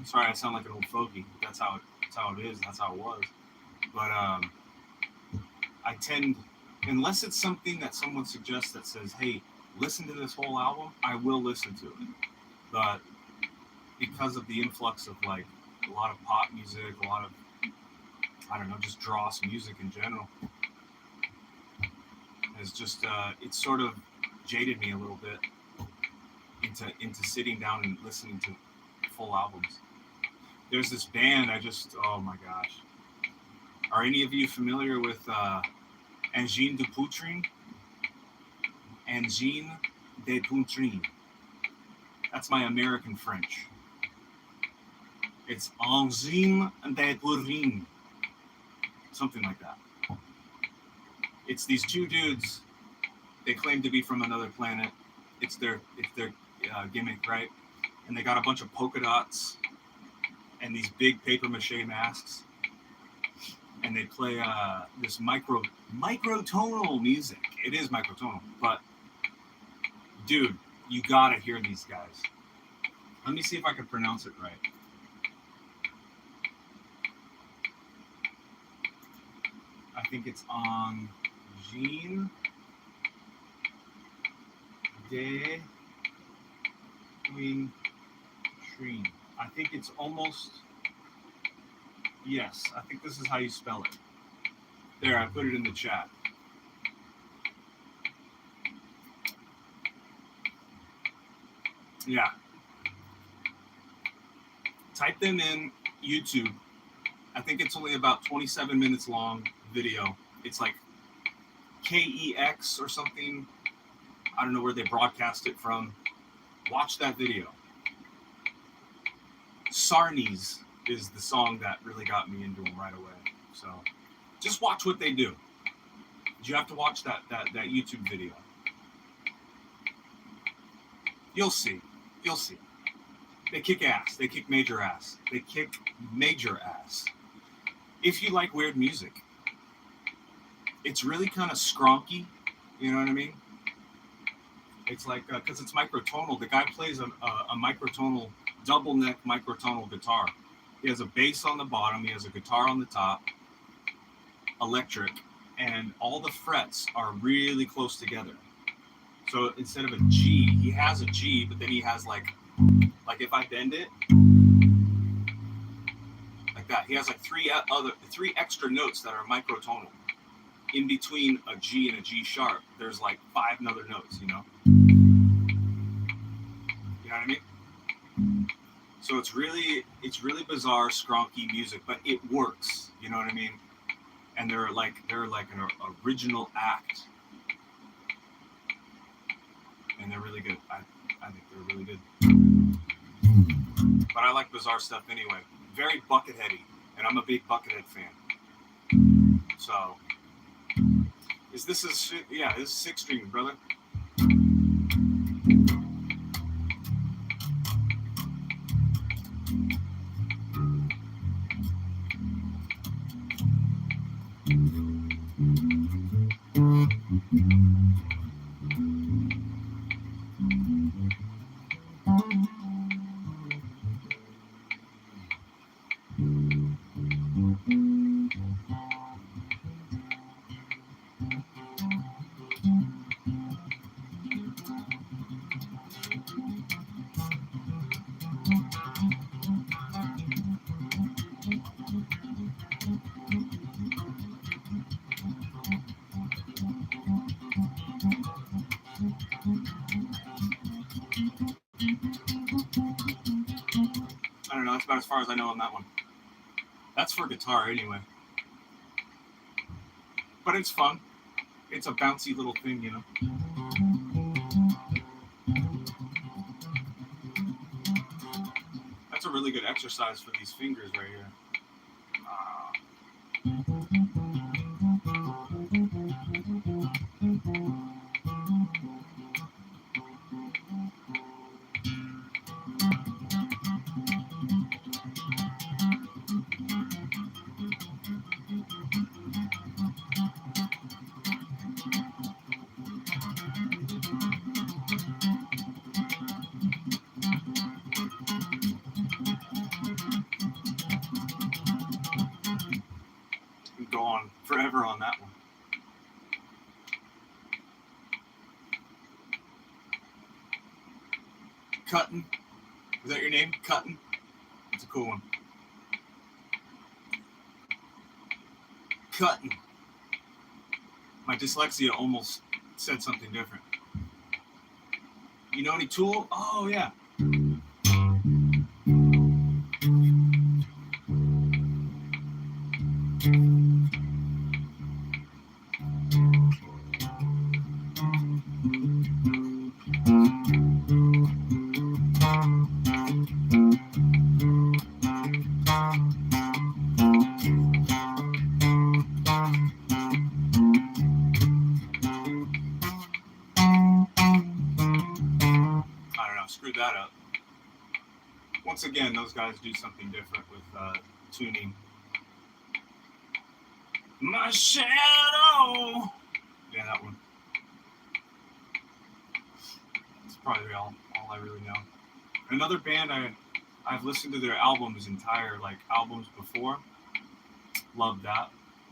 Sorry, I sound like an old fogey. That's how it is. That's how it was. But I tend, unless it's something that someone suggests that says, hey, listen to this whole album, I will listen to it. But because of the influx of like a lot of pop music, a lot of I don't know, just dross music in general. It's just it's sort of jaded me a little bit into sitting down and listening to full albums. There's this band oh my gosh. Are any of you familiar with Angine de Poutrine? Angine de Poutrine. That's my American French. It's Angine de Poutrine. Something like that. It's these two dudes. They claim to be from another planet. It's their gimmick, right? And they got a bunch of polka dots and these big paper mache masks. And they play this microtonal music. It is microtonal, but dude, you gotta hear these guys. Let me see if I can pronounce it right. I think it's Angine de Poutrine. I think it's almost. Yes, I think this is how you spell it. There, I put it in the chat. Yeah. Type them in YouTube. I think it's only about 27 minutes long video. It's like KEX or something. I don't know where they broadcast it from. Watch that video. Sarnies is the song that really got me into them right away. So just watch what they do. You have to watch that YouTube video. You'll see. You'll see. They kick ass. They kick major ass. They kick major ass. If you like weird music, it's really kind of skronky. You know what I mean? It's like, because it's microtonal. The guy plays a microtonal, double neck microtonal guitar. He has a bass on the bottom. He has a guitar on the top, electric, and all the frets are really close together. So instead of a G, he has a G, but then he has like if I bend it like that, he has like three extra notes that are microtonal. In between a G and a G sharp, there's like 5 other notes, you know? You know what I mean? So it's really bizarre, skronky music, but it works. You know what I mean? And they're like an original act, and they're really good. I think they're really good. But I like bizarre stuff anyway. Very Bucketheady, and I'm a big Buckethead fan. So, this is 6-string, brother. I don't know. That's about as far as I know on that one. That's for guitar anyway. But it's fun. It's a bouncy little thing, you know. That's a really good exercise for these fingers right here. Go on forever on that one. Cuttin'. Is that your name? Cuttin'? It's a cool one. cutting. My dyslexia almost said something different. You know any Tool? Oh, yeah. Screwed that up. Once again, those guys do something different with tuning. My shadow. Yeah, that one. That's probably all I really know. Another band I've listened to their albums albums before. Love that.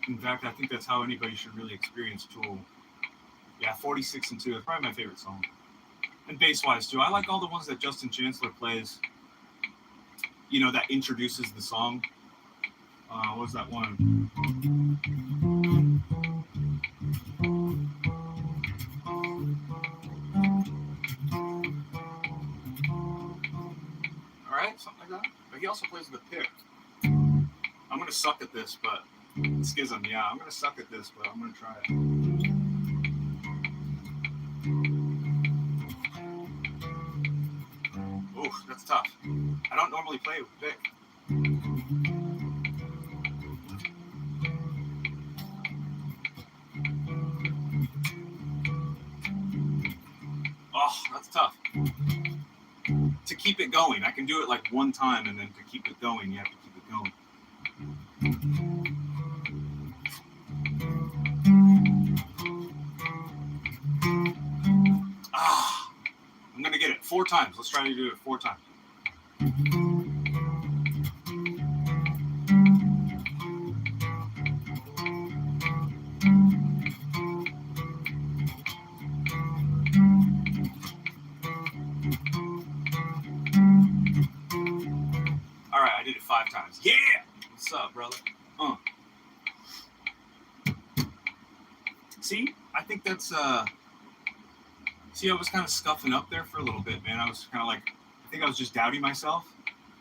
In fact, I think that's how anybody should really experience Tool. Yeah, 46 and 2. That's probably my favorite song. And bass-wise, too. I like all the ones that Justin Chancellor plays, you know, that introduces the song. What was that one? All right, something like that. But he also plays the pick. I'm going to suck at this, but... Schism, yeah. I'm going to suck at this, but I'm going to try it. Oof, that's tough. I don't normally play with pick. Oh, that's tough. To keep it going, I can do it like one time, and then to keep it going, you have to keep it going. I'm going to get it 4 times. Let's try to do it 4 times. All right, I did it 5 times. Yeah! What's up, brother? See, I think that's... See, I was kind of scuffing up there for a little bit, man. I was kind of like... I think I was just doubting myself.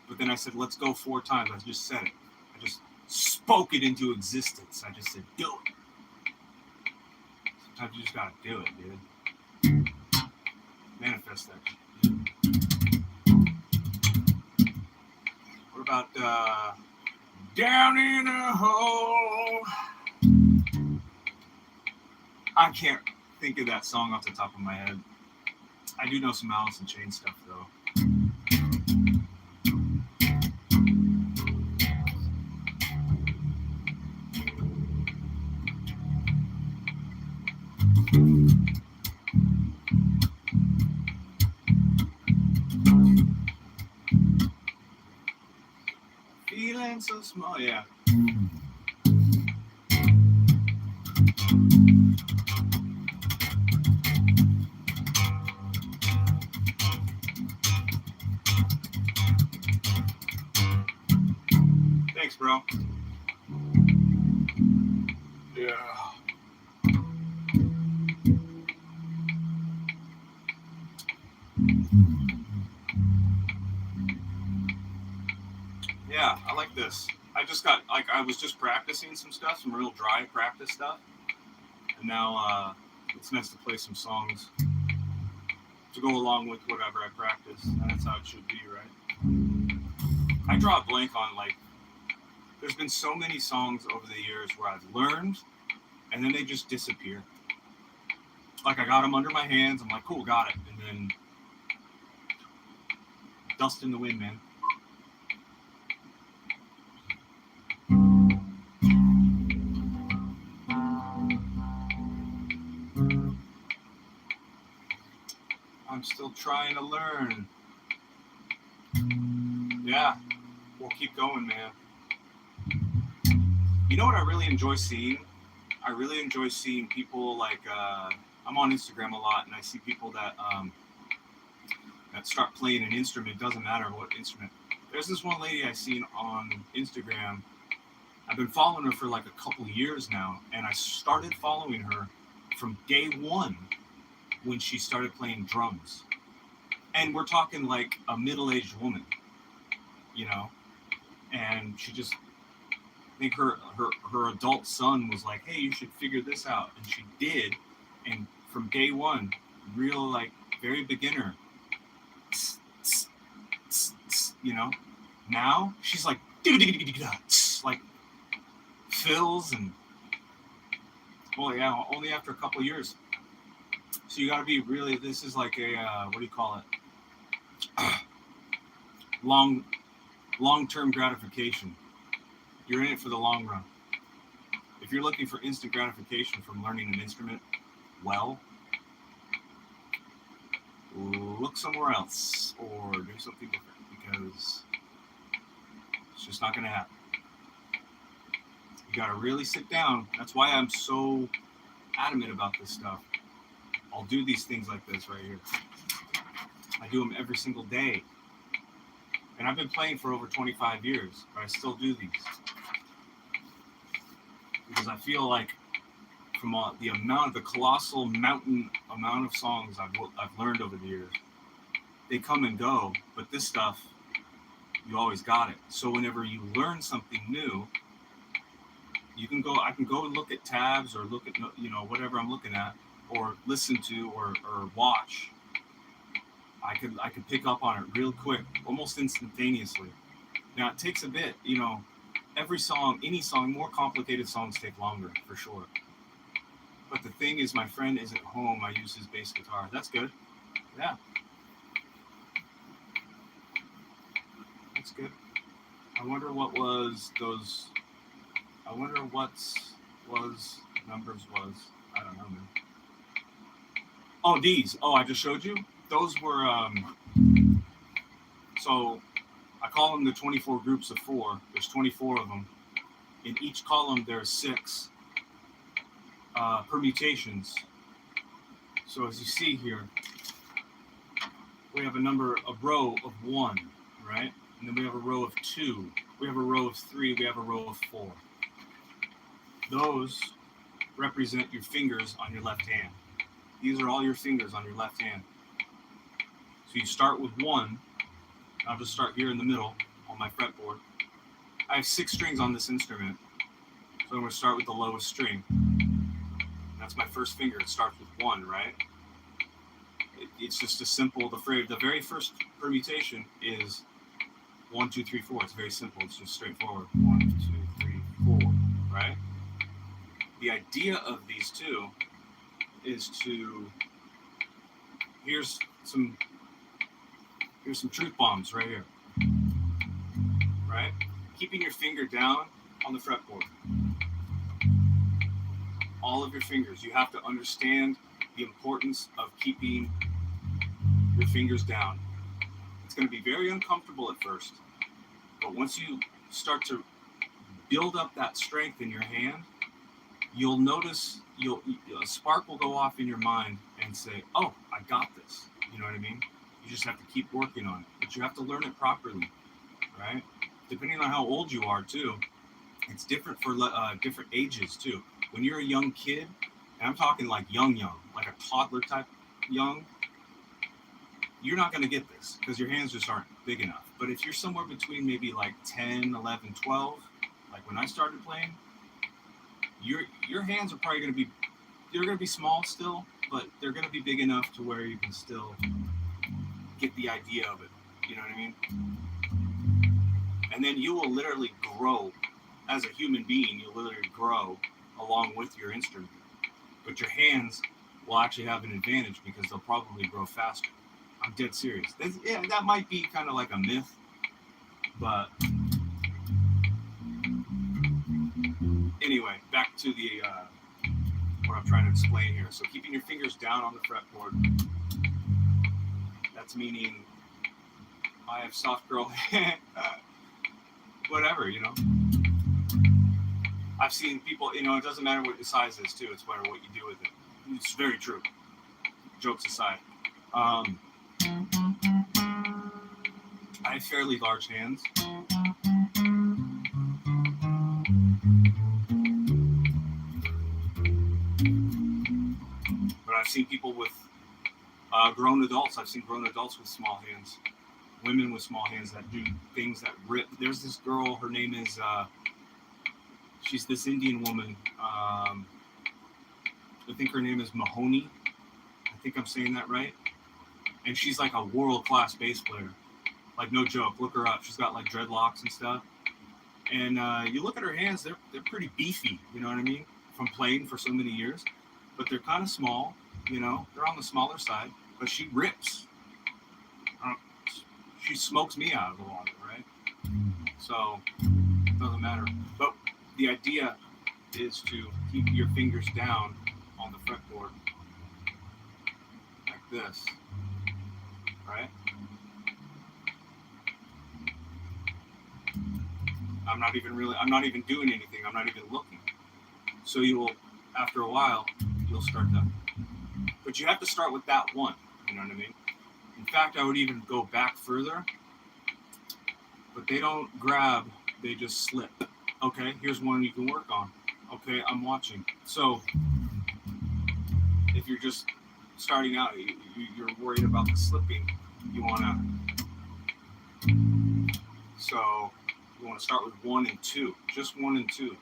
But then I said, let's go 4 times. I just said it. I just spoke it into existence. I just said, do it. Sometimes you just gotta do it, dude. Manifest that. What about Down in a Hole? I can't think of that song off the top of my head. I do know some Alice in Chains stuff, though. Feeling so small, yeah. Thanks, bro. Yeah. Yeah, I like this. I just got, I was just practicing some stuff, some real dry practice stuff. And now it's nice to play some songs to go along with whatever I practice. And that's how it should be, right? I draw a blank on, there's been so many songs over the years where I've learned, and then they just disappear. I got them under my hands. I'm like, cool, got it. And then dust in the wind, man. I'm still trying to learn. Yeah, we'll keep going, man. You know what I really enjoy seeing? I really enjoy seeing people I'm on Instagram a lot, and I see people that start playing an instrument. Doesn't matter what instrument. There's this one lady I seen on Instagram. I've been following her for like a couple years now, and I started following her from day one when she started playing drums. And we're talking like a middle-aged woman, you know, and she just, I think her adult son was like, hey, you should figure this out. And she did. And from day one, real like very beginner, you know, now she's like, like fills and, well, yeah, only after a couple of years. So you got to be really, this is like a, what do you call it? Long-term gratification. You're in it for the long run. If you're looking for instant gratification from learning an instrument, well, look somewhere else or do something different, because it's just not going to happen. You got to really sit down. That's why I'm so adamant about this stuff. I'll do these things like this right here. I do them every single day. And I've been playing for over 25 years, but I still do these. Because I feel like from the colossal mountain amount of songs I've learned over the years, they come and go, but this stuff, you always got it. So whenever you learn something new, I can go and look at tabs or look at, whatever I'm looking at, or listen to or watch. I could pick up on it real quick, almost instantaneously. Now it takes a bit, every song, any song, more complicated songs take longer, for sure. But the thing is, my friend isn't home. I use his bass guitar. That's good. Yeah. That's good. I wonder what was those... I wonder what's numbers was. I don't know, man. Oh, these. Oh, I just showed you? Those were... So, I call them the 24 groups of 4. There's 24 of them. In each column, there are 6 permutations. So as you see here, we have a row of 1, right? And then we have a row of 2. We have a row of 3. We have a row of 4. Those represent your fingers on your left hand. These are all your fingers on your left hand. So you start with 1. I'll just start here in the middle on my fretboard. I have 6 strings on this instrument, so I'm going to start with the lowest string. That's my first finger. It starts with 1, right? It's just a simple, the very first permutation is 1, 2, 3, 4. It's very simple. It's just straightforward. 1, 2, 3, 4, right? The idea of these two is to, here's some truth bombs right here, right? Keeping your finger down on the fretboard. All of your fingers. You have to understand the importance of keeping your fingers down. It's going to be very uncomfortable at first, but once you start to build up that strength in your hand, you'll notice a spark will go off in your mind and say, oh, I got this. You know what I mean? You just have to keep working on it, but you have to learn it properly, right? Depending on how old you are too, it's different for different ages too. When you're a young kid, and I'm talking like young, like a toddler type young, you're not going to get this because your hands just aren't big enough. But if you're somewhere between maybe like 10, 11, 12, like when I started playing, your hands are probably going to be, they're going to be small still, but they're going to be big enough to where you can still get the idea of it. You know what I mean? And then you will literally grow as a human being. You'll literally grow along with your instrument. But your hands will actually have an advantage because they'll probably grow faster. I'm dead serious. That might be kind of like a myth, but anyway, back to the what I'm trying to explain here. So keeping your fingers down on the fretboard, that's meaning I have soft girl hand, whatever, I've seen people, it doesn't matter what the size is too, it's matter what you do with it. It's very true. Jokes aside. I have fairly large hands. I've seen people with grown adults. I've seen grown adults with small hands. Women with small hands that do things that rip. There's this girl. Her name is. She's this Indian woman. I think her name is Mahoney. I think I'm saying that right. And she's like a world-class bass player. Like, no joke. Look her up. She's got like dreadlocks and stuff. And you look at her hands, they're pretty beefy, you know what I mean? From playing for so many years. But they're kind of small, you know? They're on the smaller side. But she rips. She smokes me out of the water, right? So, it doesn't matter. But the idea is to keep your fingers down on the fretboard. Like this. Right? I'm not even doing anything. I'm not even looking. So after a while, you'll start to, but you have to start with that one. You know what I mean? In fact, I would even go back further, but they don't grab, they just slip. Okay, here's one you can work on. Okay, I'm watching. So if you're just starting out, you're worried about the slipping. You want to start with 1 and 2, just 1 and 2.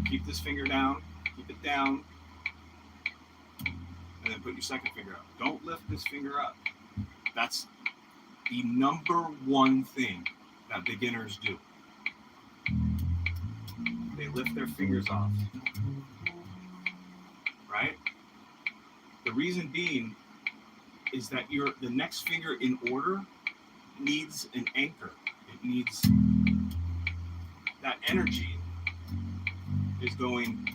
Keep this finger down, keep it down, and then put your second finger up. Don't lift this finger up. That's the number one thing that beginners do. They lift their fingers off, right? The reason being is that the next finger in order needs an anchor. It needs that energy is going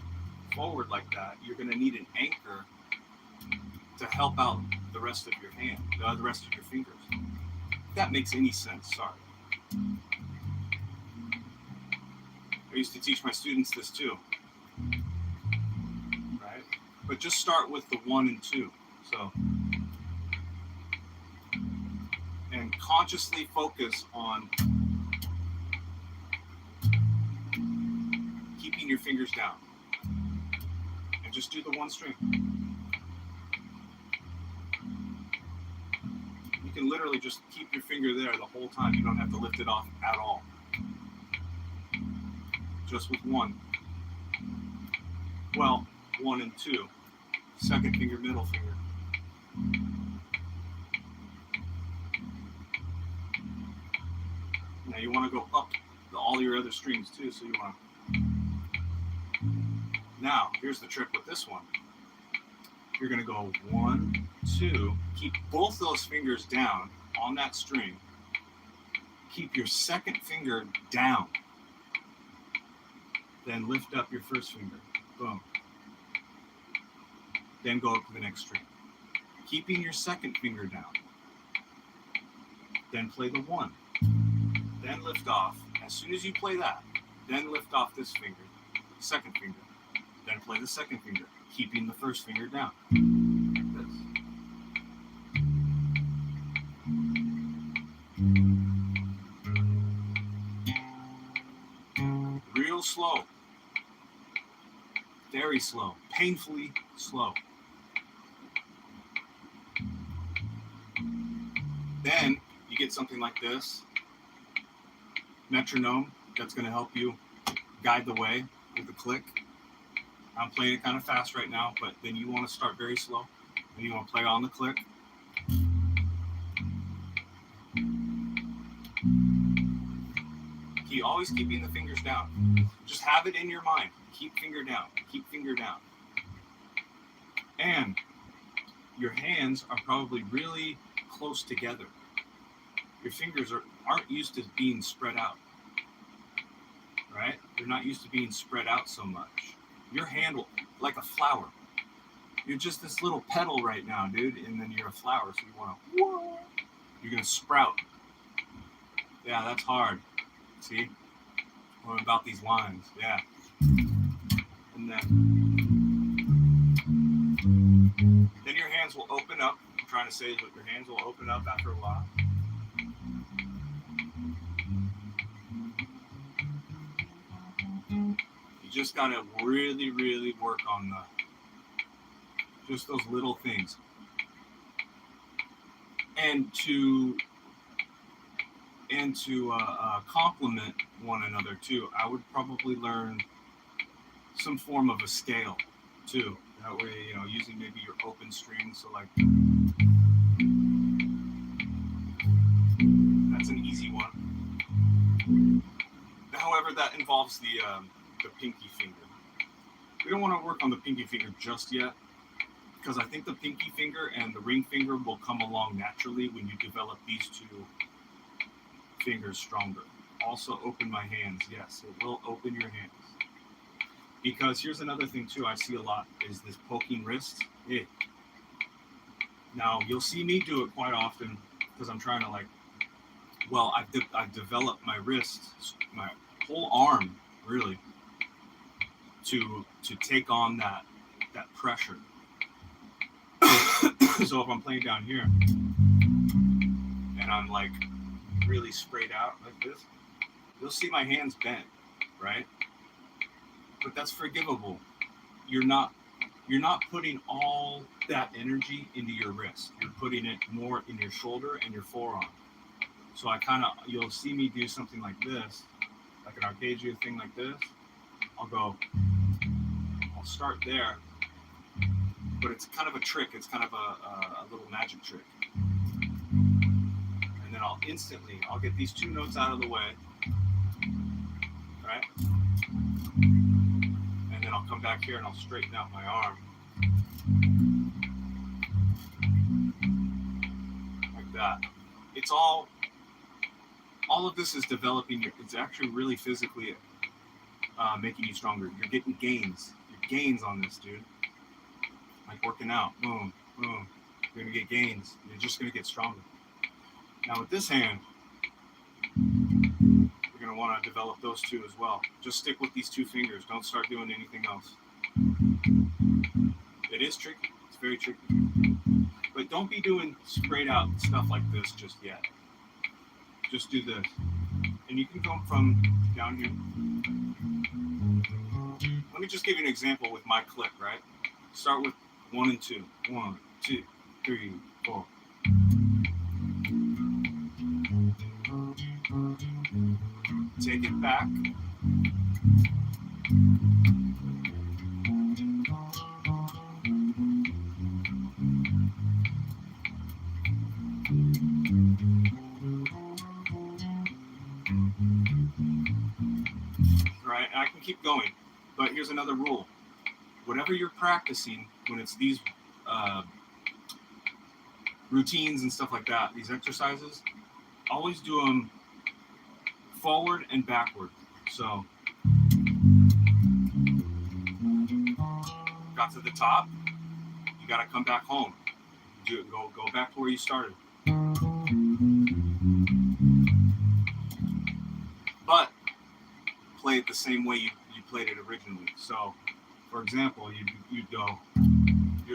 forward like that. You're going to need an anchor to help out the rest of your hand, the rest of your fingers. If that makes any sense, sorry. I used to teach my students this too, right? But just start with the 1 and 2. So, and consciously focus on keeping your fingers down. And just do the one string. You can literally just keep your finger there the whole time. You don't have to lift it off at all. Just with 1. Well, 1 and 2. Second finger, middle finger. Now you want to go up all your other strings too, so you want to. Now, here's the trick with this one. You're going to go 1, 2, keep both those fingers down on that string. Keep your second finger down. Then lift up your first finger. Boom. Then go up to the next string. Keeping your second finger down. Then play the 1. Then lift off. As soon as you play that, then lift off this finger, second finger. Then play the second finger, keeping the first finger down. Like this. Real slow. Very slow. Painfully slow. Then you get something like this. Metronome. That's going to help you guide the way with a click. I'm playing it kind of fast right now, but then you want to start very slow. Then you want to play on the click. Always keeping the fingers down. Just have it in your mind. Keep finger down. Keep finger down. And your hands are probably really close together. Your fingers aren't used to being spread out. Right? They're not used to being spread out so much. Your hand will, like a flower. You're just this little petal right now, dude, and then you're a flower, so you want to, whoa, you're going to sprout. Yeah, that's hard. See? What about these lines? Yeah. And then your hands will open up. I'm trying to say that your hands will open up after a while. You just got to really, really work on Just those little things. And to complement one another too, I would probably learn some form of a scale too. That way, using maybe your open string. So like, that's an easy one. However, that involves the pinky finger. We don't want to work on the pinky finger just yet, because I think the pinky finger and the ring finger will come along naturally when you develop these two fingers stronger. Also open my hands. Yes, it will open your hands. Because here's another thing too I see a lot is this poking wrist. Now, you'll see me do it quite often because I'm trying to I've developed my wrist, my whole arm, really, to take on that pressure. So if I'm playing down here and I'm like really sprayed out like this, you'll see my hands bent, right? But that's forgivable. You're not putting all that energy into your wrist. You're putting it more in your shoulder and your forearm. So you'll see me do something like this, like an arpeggio thing like this. I'll start there, but it's kind of a trick. It's kind of a little magic trick. And then I'll get these two notes out of the way, right? And then I'll come back here and I'll straighten out my arm. Like that. It's all of this is developing it's actually really physically making you stronger. You're getting gains. Gains on this, dude. Like working out. Boom, boom. You're gonna get gains. You're just gonna get stronger. Now with this hand, you're gonna want to develop those two as well. Just stick with these two fingers. Don't start doing anything else. It is tricky. It's very tricky. But don't be doing sprayed out stuff like this just yet. Just do this. And you can come from down here. Let me just give you an example with my click, right? Start with 1 and 2. 1, 2, 3, 4. Take it back. Right, and I can keep going, but here's another rule. Whatever you're practicing, when it's these routines and stuff like that, these exercises, always do them forward and backward. So, got to the top, you got to come back home. Go back to where you started. But play it the same way you played it originally. So, for example, you're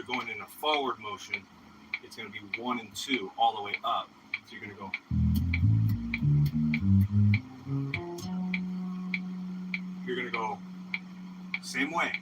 going in a forward motion. It's going to be 1 and 2 all the way up. So you're going to go. You're going to go same way.